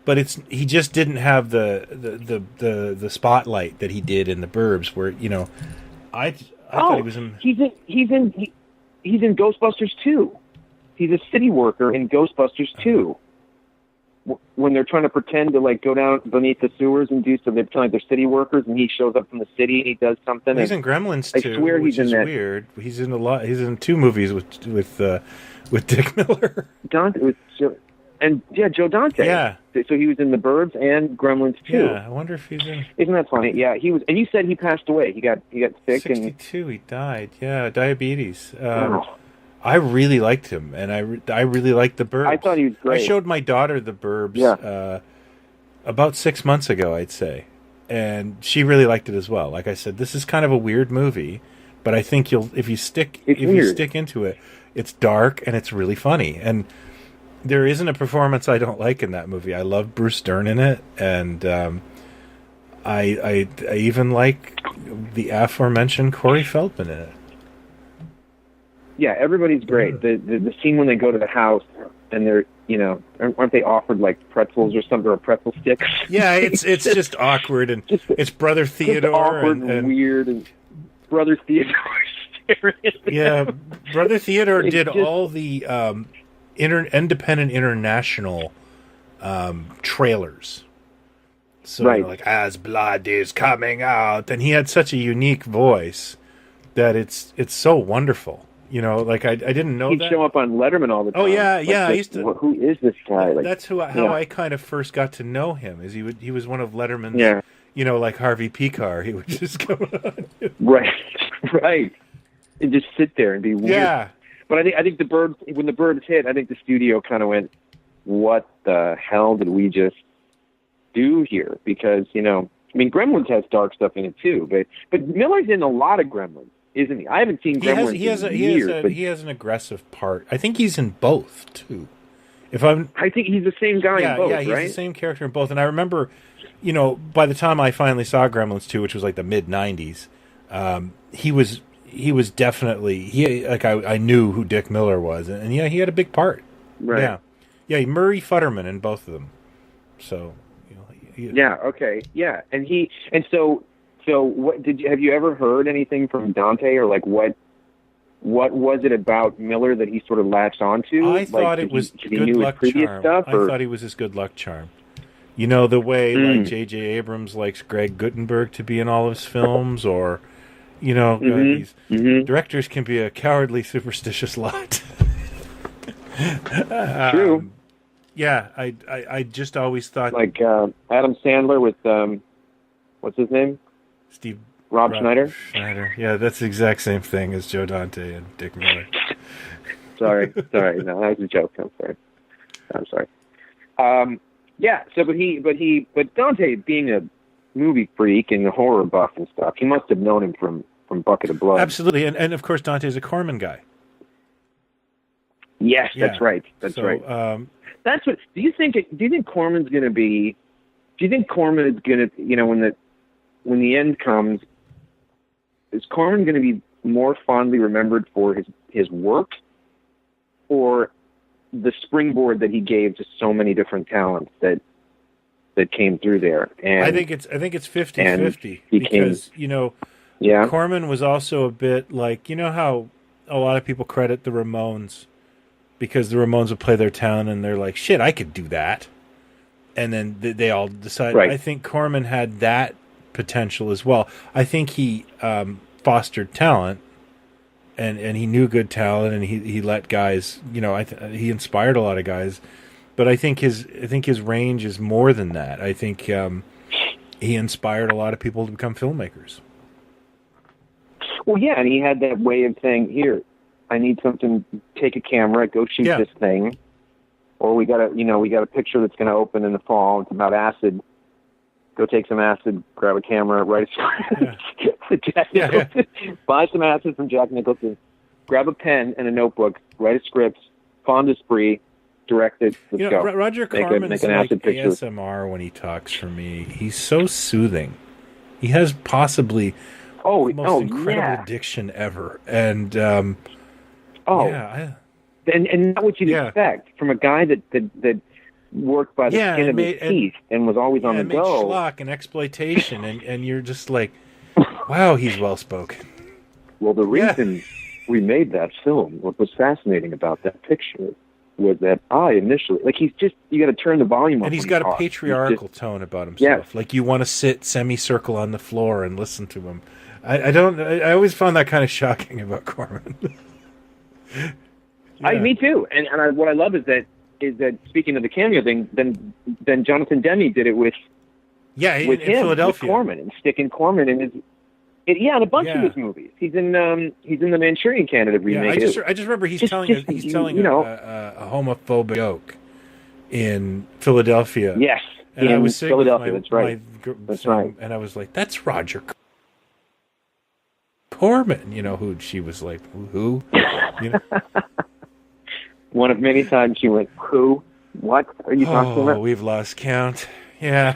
but he just didn't have the spotlight that he did in the Burbs, where I thought he was in. He's in Ghostbusters 2. He's a city worker in Ghostbusters 2. When they're trying to pretend to like go down beneath the sewers and do so, they're pretending like they're city workers, and he shows up from the city and he does something. He's in Gremlins too. I swear which he's in is that. Weird. He's in a lot. He's in 2 movies with Dick Miller. Dante Joe Dante. Yeah. So he was in the Burbs and Gremlins too. Yeah, I wonder if he's in. Isn't that funny? Yeah, he was. And you said he passed away. He got sick 62. He died. Yeah, diabetes. Oh. I really liked him, and I really liked the Burbs. I thought he was great. I showed my daughter the Burbs about 6 months ago, I'd say, and she really liked it as well. Like I said, this is kind of a weird movie, but I think if you stick into it, it's dark and it's really funny. And there isn't a performance I don't like in that movie. I love Bruce Dern in it, and I even like the aforementioned Corey Feldman in it. Yeah, everybody's great. The scene when they go to the house and they're, aren't they offered like pretzels or something, or pretzel sticks? Yeah, it's just awkward, and it's Brother Theodore. Just awkward and weird, and Brother Theodore staring at them. Yeah, Brother Theodore did all the independent international trailers. So right. Like, as blood is coming out, and he had such a unique voice that it's so wonderful. Like I didn't know He'd that. show up on Letterman all the time. Oh yeah, like yeah. I used to. Who is this guy? Like, that's how I kind of first got to know him. Is he was one of Letterman's. Yeah. Like Harvey Pekar, he would just come on. Right, and just sit there and be weird. Yeah. But I think when the Burbs hit, I think the studio kind of went, "What the hell did we just do here?" Because Gremlins has dark stuff in it too, but Miller's in a lot of Gremlins. Isn't he? I haven't seen Gremlins in years. He has an aggressive part. I think he's in both too. I think he's the same guy in both, he's right? the same character in both. And I remember, by the time I finally saw Gremlins 2, which was like the mid '90s, he was definitely I knew who Dick Miller was, and yeah, he had a big part. Right. Yeah, Murray Futterman in both of them. So. Yeah. Okay. Yeah. So what have you ever heard anything from Dante, or like what what was it about Miller that he sort of latched onto? I thought it was good luck charm. Stuff, I thought he was his good luck charm. You know, the way like J.J. Abrams likes Greg Guttenberg to be in all of his films, or these directors can be a cowardly, superstitious lot. True. Yeah, I just always thought like Adam Sandler with what's his name? Rob Schneider. Yeah, that's the exact same thing as Joe Dante and Dick Miller. sorry. No, that was a joke. I'm sorry. Yeah. So, but Dante, being a movie freak and a horror buff and stuff, he must have known him from Bucket of Blood. Absolutely, and of course Dante's a Corman guy. Yes, that's right. That's right. That's what. Do you think Corman's going to be? Do you think Corman is going to? When the end comes, is Corman going to be more fondly remembered for his work, or the springboard that he gave to so many different talents that came through there? And I think it's 50-50 because Corman was also a bit like, you know how a lot of people credit the Ramones because the Ramones would play their town and they're like, shit, I could do that, and then they all decide. Right. I think Corman had that potential as well. I think he fostered talent, and he knew good talent, and he let guys. He inspired a lot of guys, but I think his range is more than that. I think he inspired a lot of people to become filmmakers. Well, yeah, and he had that way of saying, "Here, I need something. Take a camera, go shoot this thing." Or we got a picture that's going to open in the fall. It's about acid. Go take some acid, grab a camera, write a script. Jack Nicholson. Buy some acid from Jack Nicholson. Grab a pen and a notebook. Write a script. Pond Esprit. Direct it. Let's go. Roger Corman is like ASMR when he talks. For me, he's so soothing. He has possibly the most incredible diction ever, and and not what you'd expect from a guy that worked by the skin of his teeth and was always on the go. Schlock and exploitation, and you're just like, wow, he's well spoken. Well, the reason we made that film, what was fascinating about that picture, was that initially, like, he's just, you got to turn the volume up. And he's got a patriarchal tone about himself. Like, you want to sit semicircle on the floor and listen to him. I always found that kind of shocking about Corman. Me too. And what I love is that speaking of the cameo thing, then Jonathan Demme did it with in Philadelphia, with Corman, and sticking Corman in his and a bunch of his movies. He's in the Manchurian Candidate remake. I just remember he's telling a homophobic joke in Philadelphia. Yes, and I was Philadelphia. That's right. That's right. And I was like, that's Roger Corman. Who she was like, who? One of many times she went, who? What are you talking about? We've lost count. Yeah.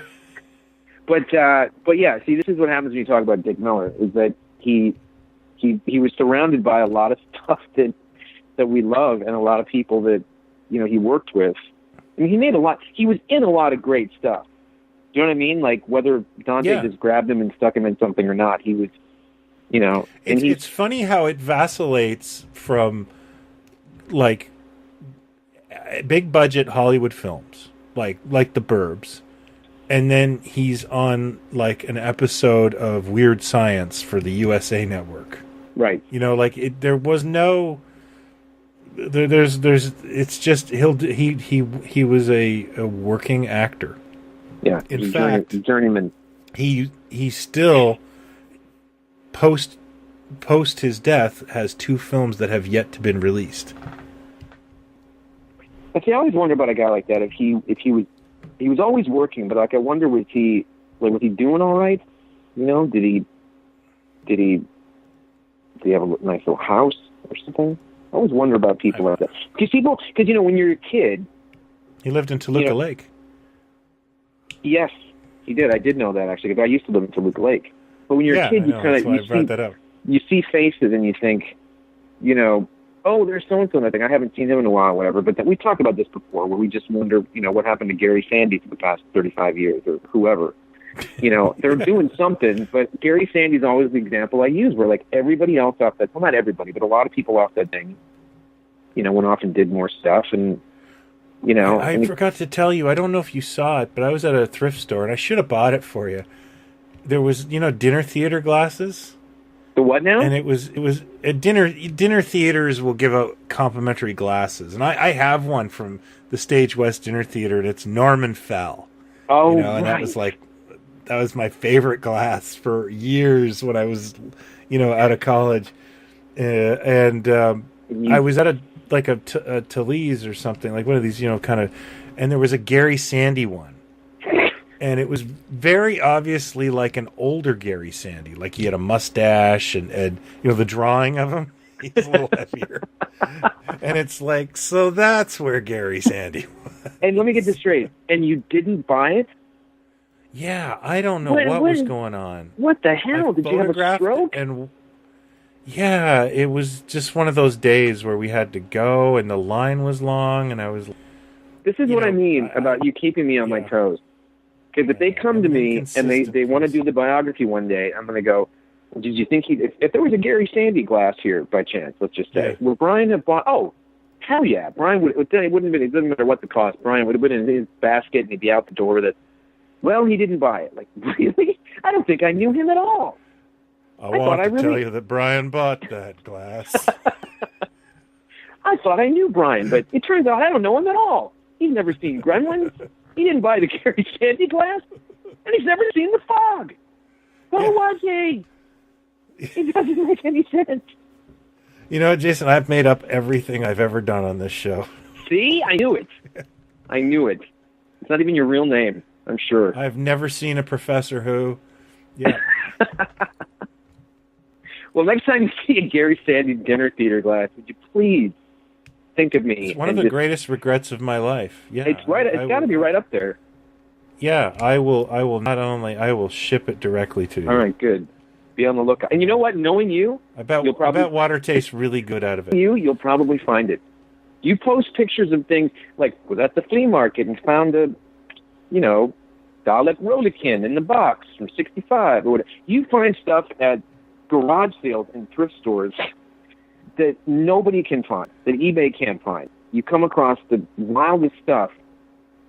But yeah, see, this is what happens when you talk about Dick Miller, is that he was surrounded by a lot of stuff that we love, and a lot of people that, he worked with. I mean, he was in a lot of great stuff. Do you know what I mean? Like, whether Dante just grabbed him and stuck him in something or not, he was, and it's funny how it vacillates from, like, big budget Hollywood films, like the Burbs, and then he's on like an episode of Weird Science for the USA Network. Right. There was no. There's. It's just he was a working actor. Yeah. In fact, journeyman. He still post his death has 2 films that have yet to been released. I always wonder about a guy like that. If he was always working, but like I wonder was he doing all right? Did he have a nice little house or something? I always wonder about people like that because when you're a kid, he lived in Toluca Lake. Yes, he did. I did know that actually because I used to live in Toluca Lake. But when you're a kid, you see faces and you think, oh, there's so-and-so and I think I haven't seen him in a while, whatever. But we talked about this before, where we just wonder, what happened to Gary Sandy for the past 35 years or whoever. You know, they're doing something, but Gary Sandy's always the example I use, where like everybody else off that, well, not everybody, but a lot of people off that thing, you know, went off and did more stuff. And, you know, I forgot to tell you, I don't know if you saw it, but I was at a thrift store and I should have bought it for you. There was, you know, dinner theater glasses. The what now? And it was at dinner theaters will give out complimentary glasses. And I have one from the Stage West Dinner Theater, and it's Norman Fell. Oh, you know, and right. that was my favorite glass for years when I was, you know, out of college. I was at a Talese or something, like one of these, you know, kind of, and there was a Gary Sandy one. And it was very obviously like an older Gary Sandy. Like he had a mustache and you know, the drawing of him, he's a little heavier. And it's like, so that's where Gary Sandy was. And let me get this straight. And you didn't buy it? Yeah, I don't know what was going on. What the hell? Did you have a stroke? And yeah, it was just one of those days where we had to go and the line was long and I was... This is what I mean about you keeping me on my toes. Because if they come to me and they want to do the biography one day, I'm going to go, did you think if there was a Gary Sandy glass here by chance, let's just say, would Brian have bought, oh, hell yeah, Brian it wouldn't have been, it doesn't matter what the cost, Brian would have been in his basket and he'd be out the door with it. Well, he didn't buy it. Like, really? I don't think I knew him at all. I want to tell you that Brian bought that glass. I thought I knew Brian, but it turns out I don't know him at all. He's never seen Gremlins. He didn't buy the Gary Sandy glass, and he's never seen The Fog. So was he? It doesn't make any sense. You know, Jason, I've made up everything I've ever done on this show. See? I knew it. I knew it. It's not even your real name, I'm sure. I've never seen a Professor Who. Yeah. Well, next time you see a Gary Sandy dinner theater glass, would you please think of me? It's one of the greatest regrets of my life. Yeah, it's right. It's got to be right up there. Yeah, I will I will ship it directly to you. All right, good. Be on the lookout. And you know what? Knowing you, I bet water tastes really good out of it. You'll probably find it. You post pictures of things like was at the flea market and found a, you know, Dalek Rodikin in the box from '65 or whatever. You find stuff at garage sales and thrift stores that nobody can find, that eBay can't find. You come across the wildest stuff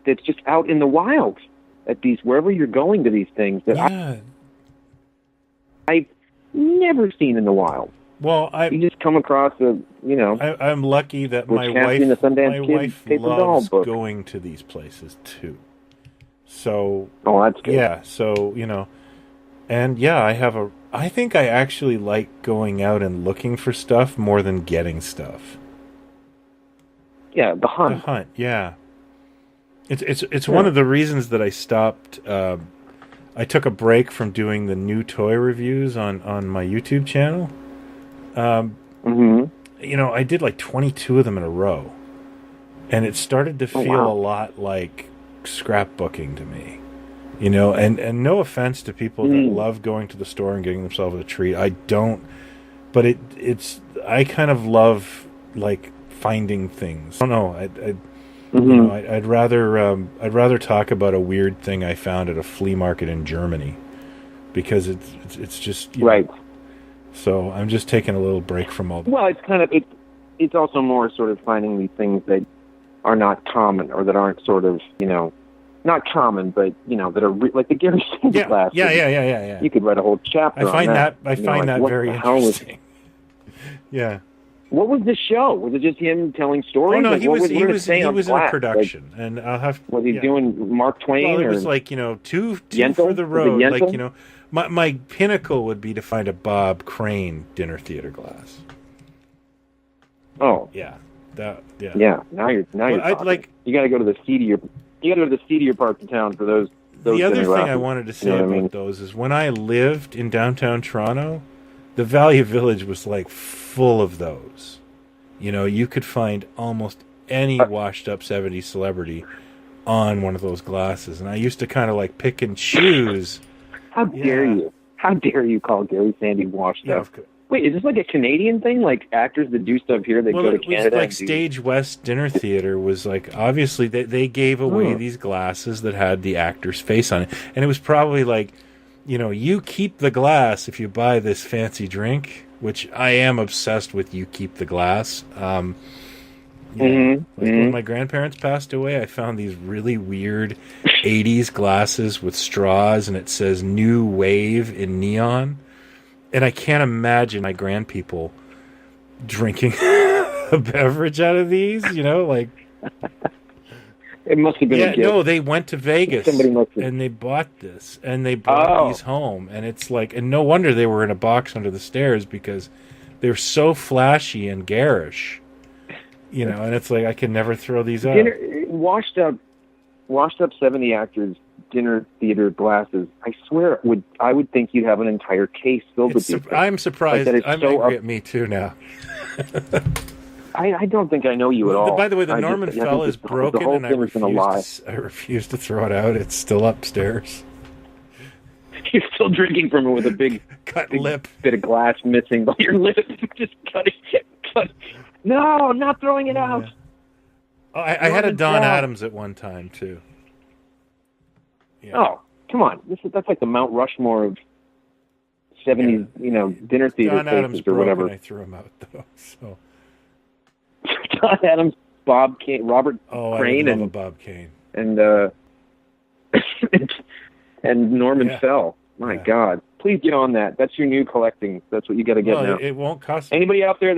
that's just out in the wild at these, wherever you're going to these things that I've never seen in the wild. Well, you just come across I'm lucky that my wife loves going to these places too. So, that's good. Yeah, so, you know, and yeah, I think I actually like going out and looking for stuff more than getting stuff. Yeah, the hunt. The hunt, yeah. It's one of the reasons that I stopped. I took a break from doing the new toy reviews on my YouTube channel. You know, I did like 22 of them in a row, and it started to feel a lot like scrapbooking to me. You know, and no offense to people that love going to the store and getting themselves a treat. I don't, but I kind of love like finding things. I don't know. You know, I'd rather talk about a weird thing I found at a flea market in Germany, because it's just right. Know, so I'm just taking a little break from all that. Well, it's kind of it's also more sort of finding these things that are not common or that aren't sort of, you know, not common, but you know, that are like the Gary Sandy glass. Yeah. You could write a whole chapter. I find on that. I find that very interesting. Yeah. What was the show? Was it just him telling stories? Oh no, like, he was in glass? a production, like, and I'll have. Was he doing Mark Twain? Well, it was like, you know, two for the road. Like, you know, my pinnacle would be to find a Bob Crane dinner theater glass. Oh yeah, yeah. Now you're talking. Like, you got to go to the seedier parts of town for those. The other thing I wanted to say about those is when I lived in downtown Toronto, the Value Village was like full of those. You know, you could find almost any washed-up 70s celebrity on one of those glasses, and I used to kind of like pick and choose. How dare you? How dare you call Gary Sandy washed up? Wait, is this like a Canadian thing? Like actors that do stuff here, they go to Canada? It was like Stage West Dinner Theater was like, obviously they gave away these glasses that had the actor's face on it. And it was probably like, you keep the glass if you buy this fancy drink, which I am obsessed with. You keep the glass. When my grandparents passed away, I found these really weird 80s glasses with straws, and it says New Wave in neon. And I can't imagine my grandpeople drinking a beverage out of these, like... It must have been a gift. No, they went to Vegas, and they bought this, and they brought these home. And it's like... And no wonder they were in a box under the stairs, because they're so flashy and garish. And it's like, I can never throw these out. Washed up 70 actors, dinner theater glasses. I swear, I would think you'd have an entire case filled with these. I'm surprised. Like I'm so angry at me too now. I don't think I know you at all. By the way, the Norman Fell is broken, and I refuse to throw it out. It's still upstairs. You're still drinking from it with a big cut lip, bit of glass missing by your lip. Just cut. No, I'm not throwing it out. Oh, I had a Don Adams at one time too. Yeah. Oh, come on! That's like the Mount Rushmore of 70s, dinner theater Don Adams or whatever. I threw him out though. So Don Adams, Bob Kane, Robert Crane, and Bob Kane, and and Norman Fell. My God! Please get on that. That's your new collecting. That's what you got to get now. It won't cost. Anybody out there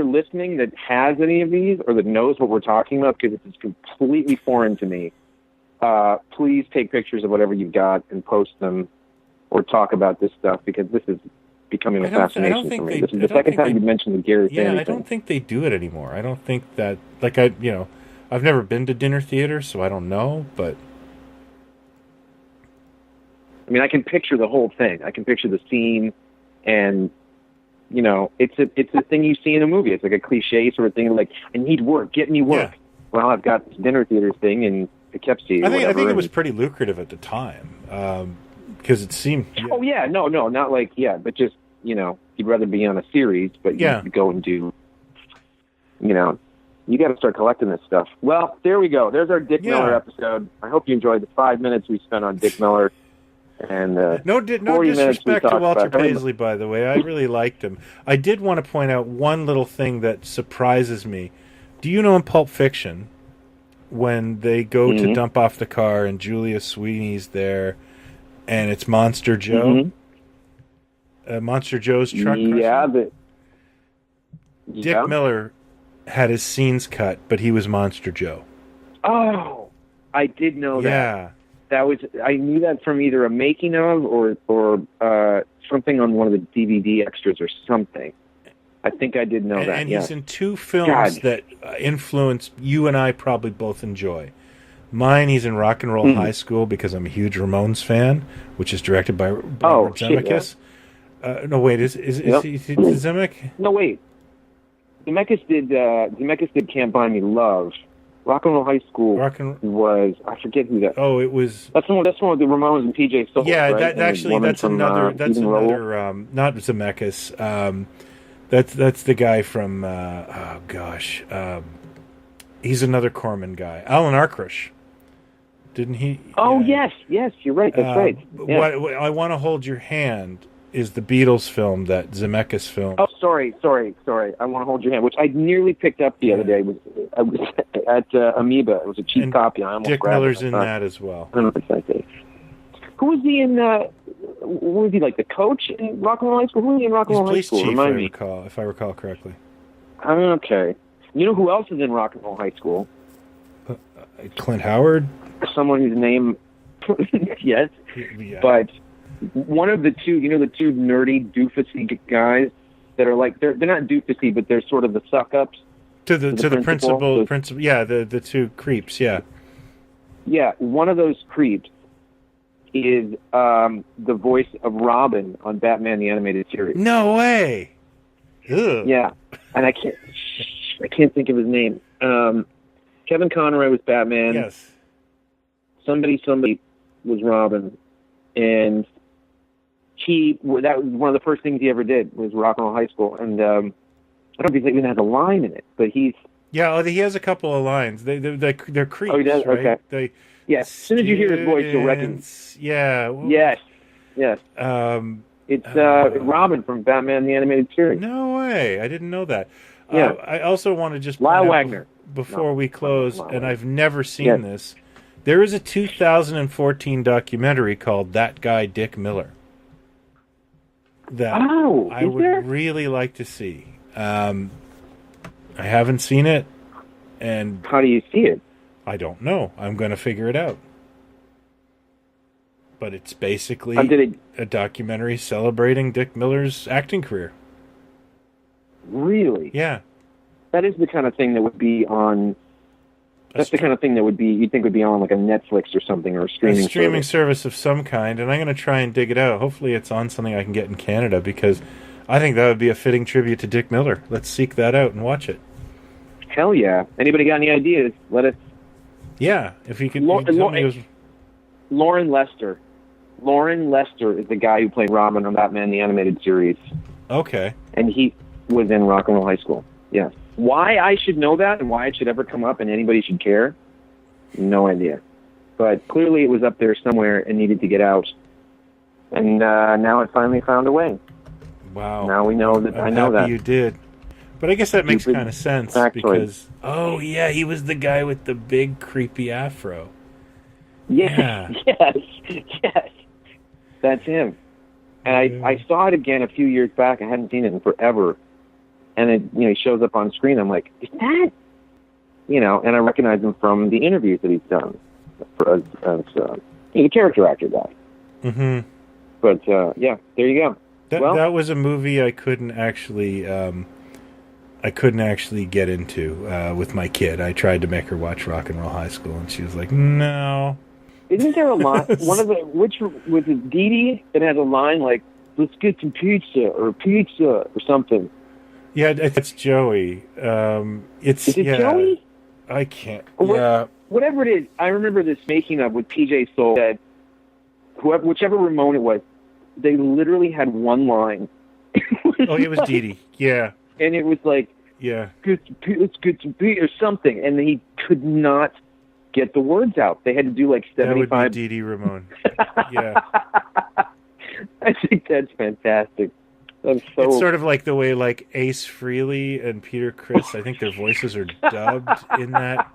listening that has any of these or that knows what we're talking about, because it's completely foreign to me, please take pictures of whatever you've got and post them or talk about this stuff, because this is becoming a fascination for me. This is the second time you've mentioned the Gary Sandy thing. I don't think they do it anymore. I don't think that, I've never been to dinner theater, so I don't know, but... I mean, I can picture the whole thing. I can picture the scene, and... it's a thing you see in a movie. It's like a cliche sort of thing, like, I need work, get me work. Yeah. Well, I've got this dinner theater thing in Poughkeepsie. I think it was pretty lucrative at the time, because it seemed... Yeah. Oh, yeah, no, not like, but just, you'd rather be on a series, but you go and do, you got to start collecting this stuff. Well, there we go. There's our Dick Miller episode. I hope you enjoyed the 5 minutes we spent on Dick Miller. And no disrespect to Walter Paisley, by the way. I really liked him. I did want to point out one little thing that surprises me. Do you know in Pulp Fiction, when they go to dump off the car and Julia Sweeney's there, and it's Monster Joe? Monster Joe's truck? Yeah. Dick Miller had his scenes cut, but he was Monster Joe. Oh, I did know that. Yeah. I knew that from either a making of or something on one of the DVD extras or something. I think I did know that. And he's in two films that influence you and I probably both enjoy. Mine, he's in Rock and Roll High School, because I'm a huge Ramones fan, which is directed by Robert Zemeckis. No, wait, is Zemeck? No, wait. Zemeckis did Can't Buy Me Love. Rock and Roll High School was, I forget who that. Oh, it was. That's the one with the Ramones and PJ Soul. Yeah, right? That's another. Not Zemeckis. That's the guy from. He's another Corman guy. Alan Arkush. Didn't he? Oh yes, you're right. That's right. Yeah. I Want to Hold Your Hand is the Beatles film that Zemeckis filmed. Oh, sorry. I Want to Hold Your Hand, which I nearly picked up the other day. I was at Amoeba. It was a cheap copy. I almost Dick grabbed Miller's it. in that as well. I don't know if it's that day. Who was he in? Was he like the coach in Rock and Roll High School? Who was he in Rock and Roll High School? He's police chief, if I recall correctly. Okay. You know who else is in Rock and Roll High School? Clint Howard? Someone whose name... yes. Yeah. But one of the two, the two nerdy, doofusy guys that are like... They're not doofusy, but they're sort of the suck-ups. To the principal, yeah, the two creeps, yeah. Yeah, one of those creeps is the voice of Robin on Batman the Animated Series. No way! Ugh. Yeah, and I can't think of his name. Kevin Conroy was Batman. Yes. Somebody was Robin, and that was one of the first things he ever did was Rock and Roll High School, and I don't know if he even has a line in it, but he has a couple of lines. They're creeps. Oh, he does. Right? Okay. As soon as you hear his voice, you'll recognize. Yeah. Yes. It's Robin from Batman the Animated Series. No way! I didn't know that. Yeah. I also want to just Lyle Wagner. Before we close, and I've never seen this. There is a 2014 documentary called "That Guy Dick Miller" that I would really like to see. I haven't seen it, and how do you see it? I don't know. I'm going to figure it out. But it's basically a documentary celebrating Dick Miller's acting career. Really? Yeah. That is the kind of thing that would be on. That's the kind of thing that you'd think would be on like a Netflix or something, or a streaming service of some kind. And I'm going to try and dig it out. Hopefully, it's on something I can get in Canada, because I think that would be a fitting tribute to Dick Miller. Let's seek that out and watch it. Hell yeah! Anybody got any ideas? Let us. Yeah, if you could. Lauren Lester. Lauren Lester is the guy who played Robin on Batman the Animated Series. Okay. And he was in Rock and Roll High School. Yes. Why I should know that and why it should ever come up and anybody should care, no idea. But clearly it was up there somewhere and needed to get out. And now it finally found a way. Wow. Now we know that. I know that you did. But I guess that makes kind of sense actually. Because he was the guy with the big creepy afro. Yeah. Yes. That's him. And I saw it again a few years back. I hadn't seen it in forever. And it, he shows up on screen. I'm like, is that? And I recognize him from the interviews that he's done he's a character actor guy. Mm-hmm. But there you go. That was a movie I couldn't actually get into with my kid. I tried to make her watch Rock and Roll High School, and she was like, "No." Isn't there a line? Which was it? Dee Dee that had a line like, "Let's get some pizza" or something. Yeah, it's Joey. Is it Joey? I can't. Whatever it is, I remember this making of with PJ Soul that whichever Ramon it was, they literally had one line. It was Dee Dee. Yeah. And it was like, let's get some pizza or something, and he could not get the words out. They had to do like 75. That would be Dee Dee Ramon. Yeah. I think that's fantastic. It's sort of like the way like Ace Frehley and Peter Criss, I think their voices are dubbed in that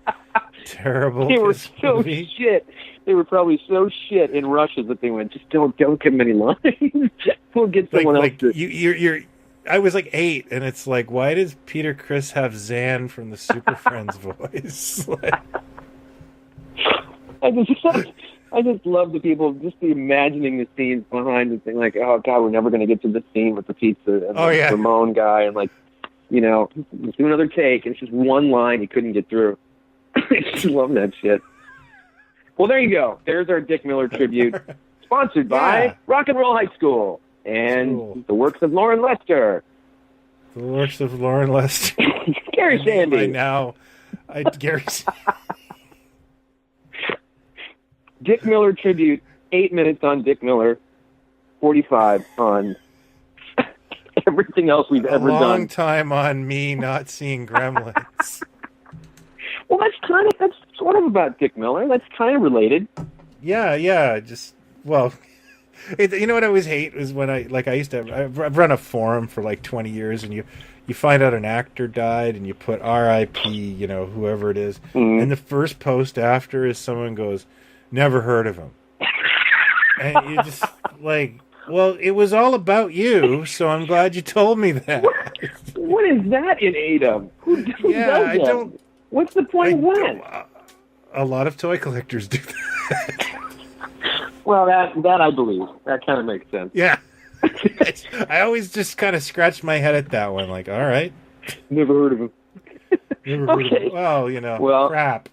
terrible They were so movie. Shit. They were probably so shit in Russia that they went, just don't give them any lines. We'll get someone else to... You're I was like 8, and it's like, why does Peter Criss have Zan from the Super Friends voice? I just love the people, just the imagining the scenes behind the thing, like, oh God, we're never going to get to this scene with the pizza and the Ramon guy, and let's do another take. And it's just one line he couldn't get through. I just love that shit. Well, there you go. There's our Dick Miller tribute, sponsored by Rock and Roll High School and the works of Lauren Lester. The works of Lauren Lester. Gary Sandy. By now, Gary. Dick Miller tribute, 8 minutes on Dick Miller, 45 on everything else we've ever done. A long time on me not seeing Gremlins. Well, that's sort of about Dick Miller. That's kind of related. Yeah. You know what I always hate is when I've run a forum for like 20 years, and you find out an actor died, and you put R.I.P. Whoever it is, and the first post after is someone goes, "Never heard of him," and you just like, well, it was all about you, so I'm glad you told me that. What is that in aid of? Who does that? What's the point of that? A lot of toy collectors do that. Well, that I believe. That kind of makes sense. Yeah. I always just kind of scratched my head at that one, like, all right. Never heard of him. Never heard of him. Well, crap.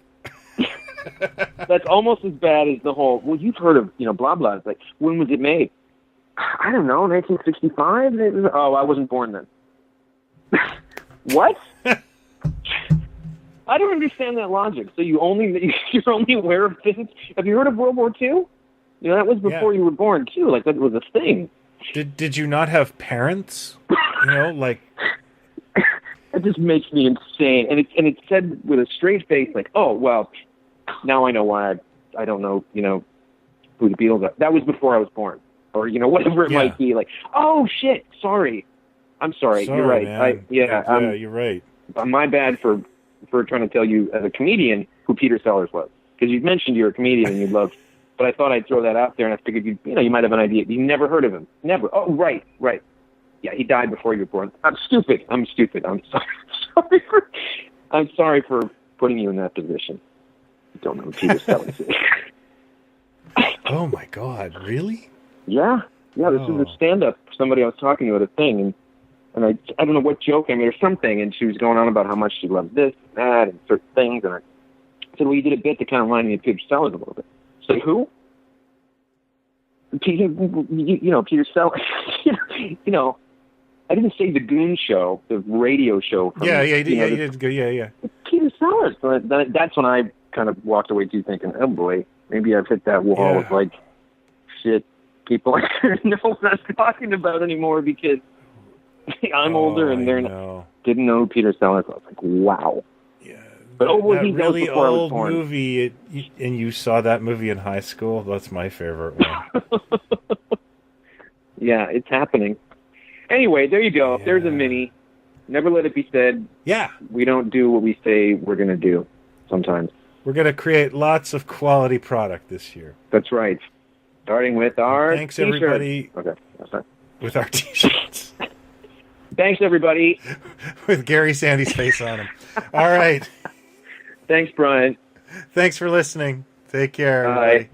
That's almost as bad as the whole, well, you've heard of, blah, blah. It's like, when was it made? I don't know, 1965? I wasn't born then. What? I don't understand that logic. So you're only aware of things. Have you heard of World War II? That was before you were born, too. Like, that was a thing. Did you not have parents? You know, like it just makes me insane. And it said with a straight face, like, "Oh well, now I know why I don't know, you know, who the Beatles are." That was before I was born, or you know, whatever it might be. Like, oh shit, sorry, I'm sorry. You're right. Man. You're right. My bad for trying to tell you as a comedian who Peter Sellers was, because you mentioned you're a comedian and you loved. But I thought I'd throw that out there, and I figured you might have an idea. You never heard of him. Never. Oh, right. Yeah, he died before you were born. I'm stupid. I'm sorry. I'm sorry for putting you in that position. You don't know who Peter Sellers is. Oh my God! Really? Yeah. This is a stand-up. Somebody I was talking to at a thing, and I don't know what joke I made or something, and she was going on about how much she loves this and that and certain things, and I said, well, you did a bit to kind of remind me of Peter Sellers a little bit. Say who? Peter, Peter Sellers. You know, I didn't say the Goon Show, the radio show. From, yeah. Peter Sellers. So that's when I kind of walked away too, thinking, oh boy, maybe I've hit that wall with like, shit, people I don't know what I'm talking about anymore because I'm older and didn't know who Peter Sellers was. Like, wow. But that really old movie, and you saw that movie in high school? That's my favorite one. Yeah, it's happening. Anyway, there you go. There's a mini. Never let it be said. Yeah. We don't do what we say we're going to do sometimes. We're going to create lots of quality product this year. That's right. Starting with our Thanks, t-shirts. Everybody. Okay. That's right. With our T-shirts. Thanks, everybody. With Gary Sandy's face on them. All right. Thanks, Brian. Thanks for listening. Take care. Bye. Everybody.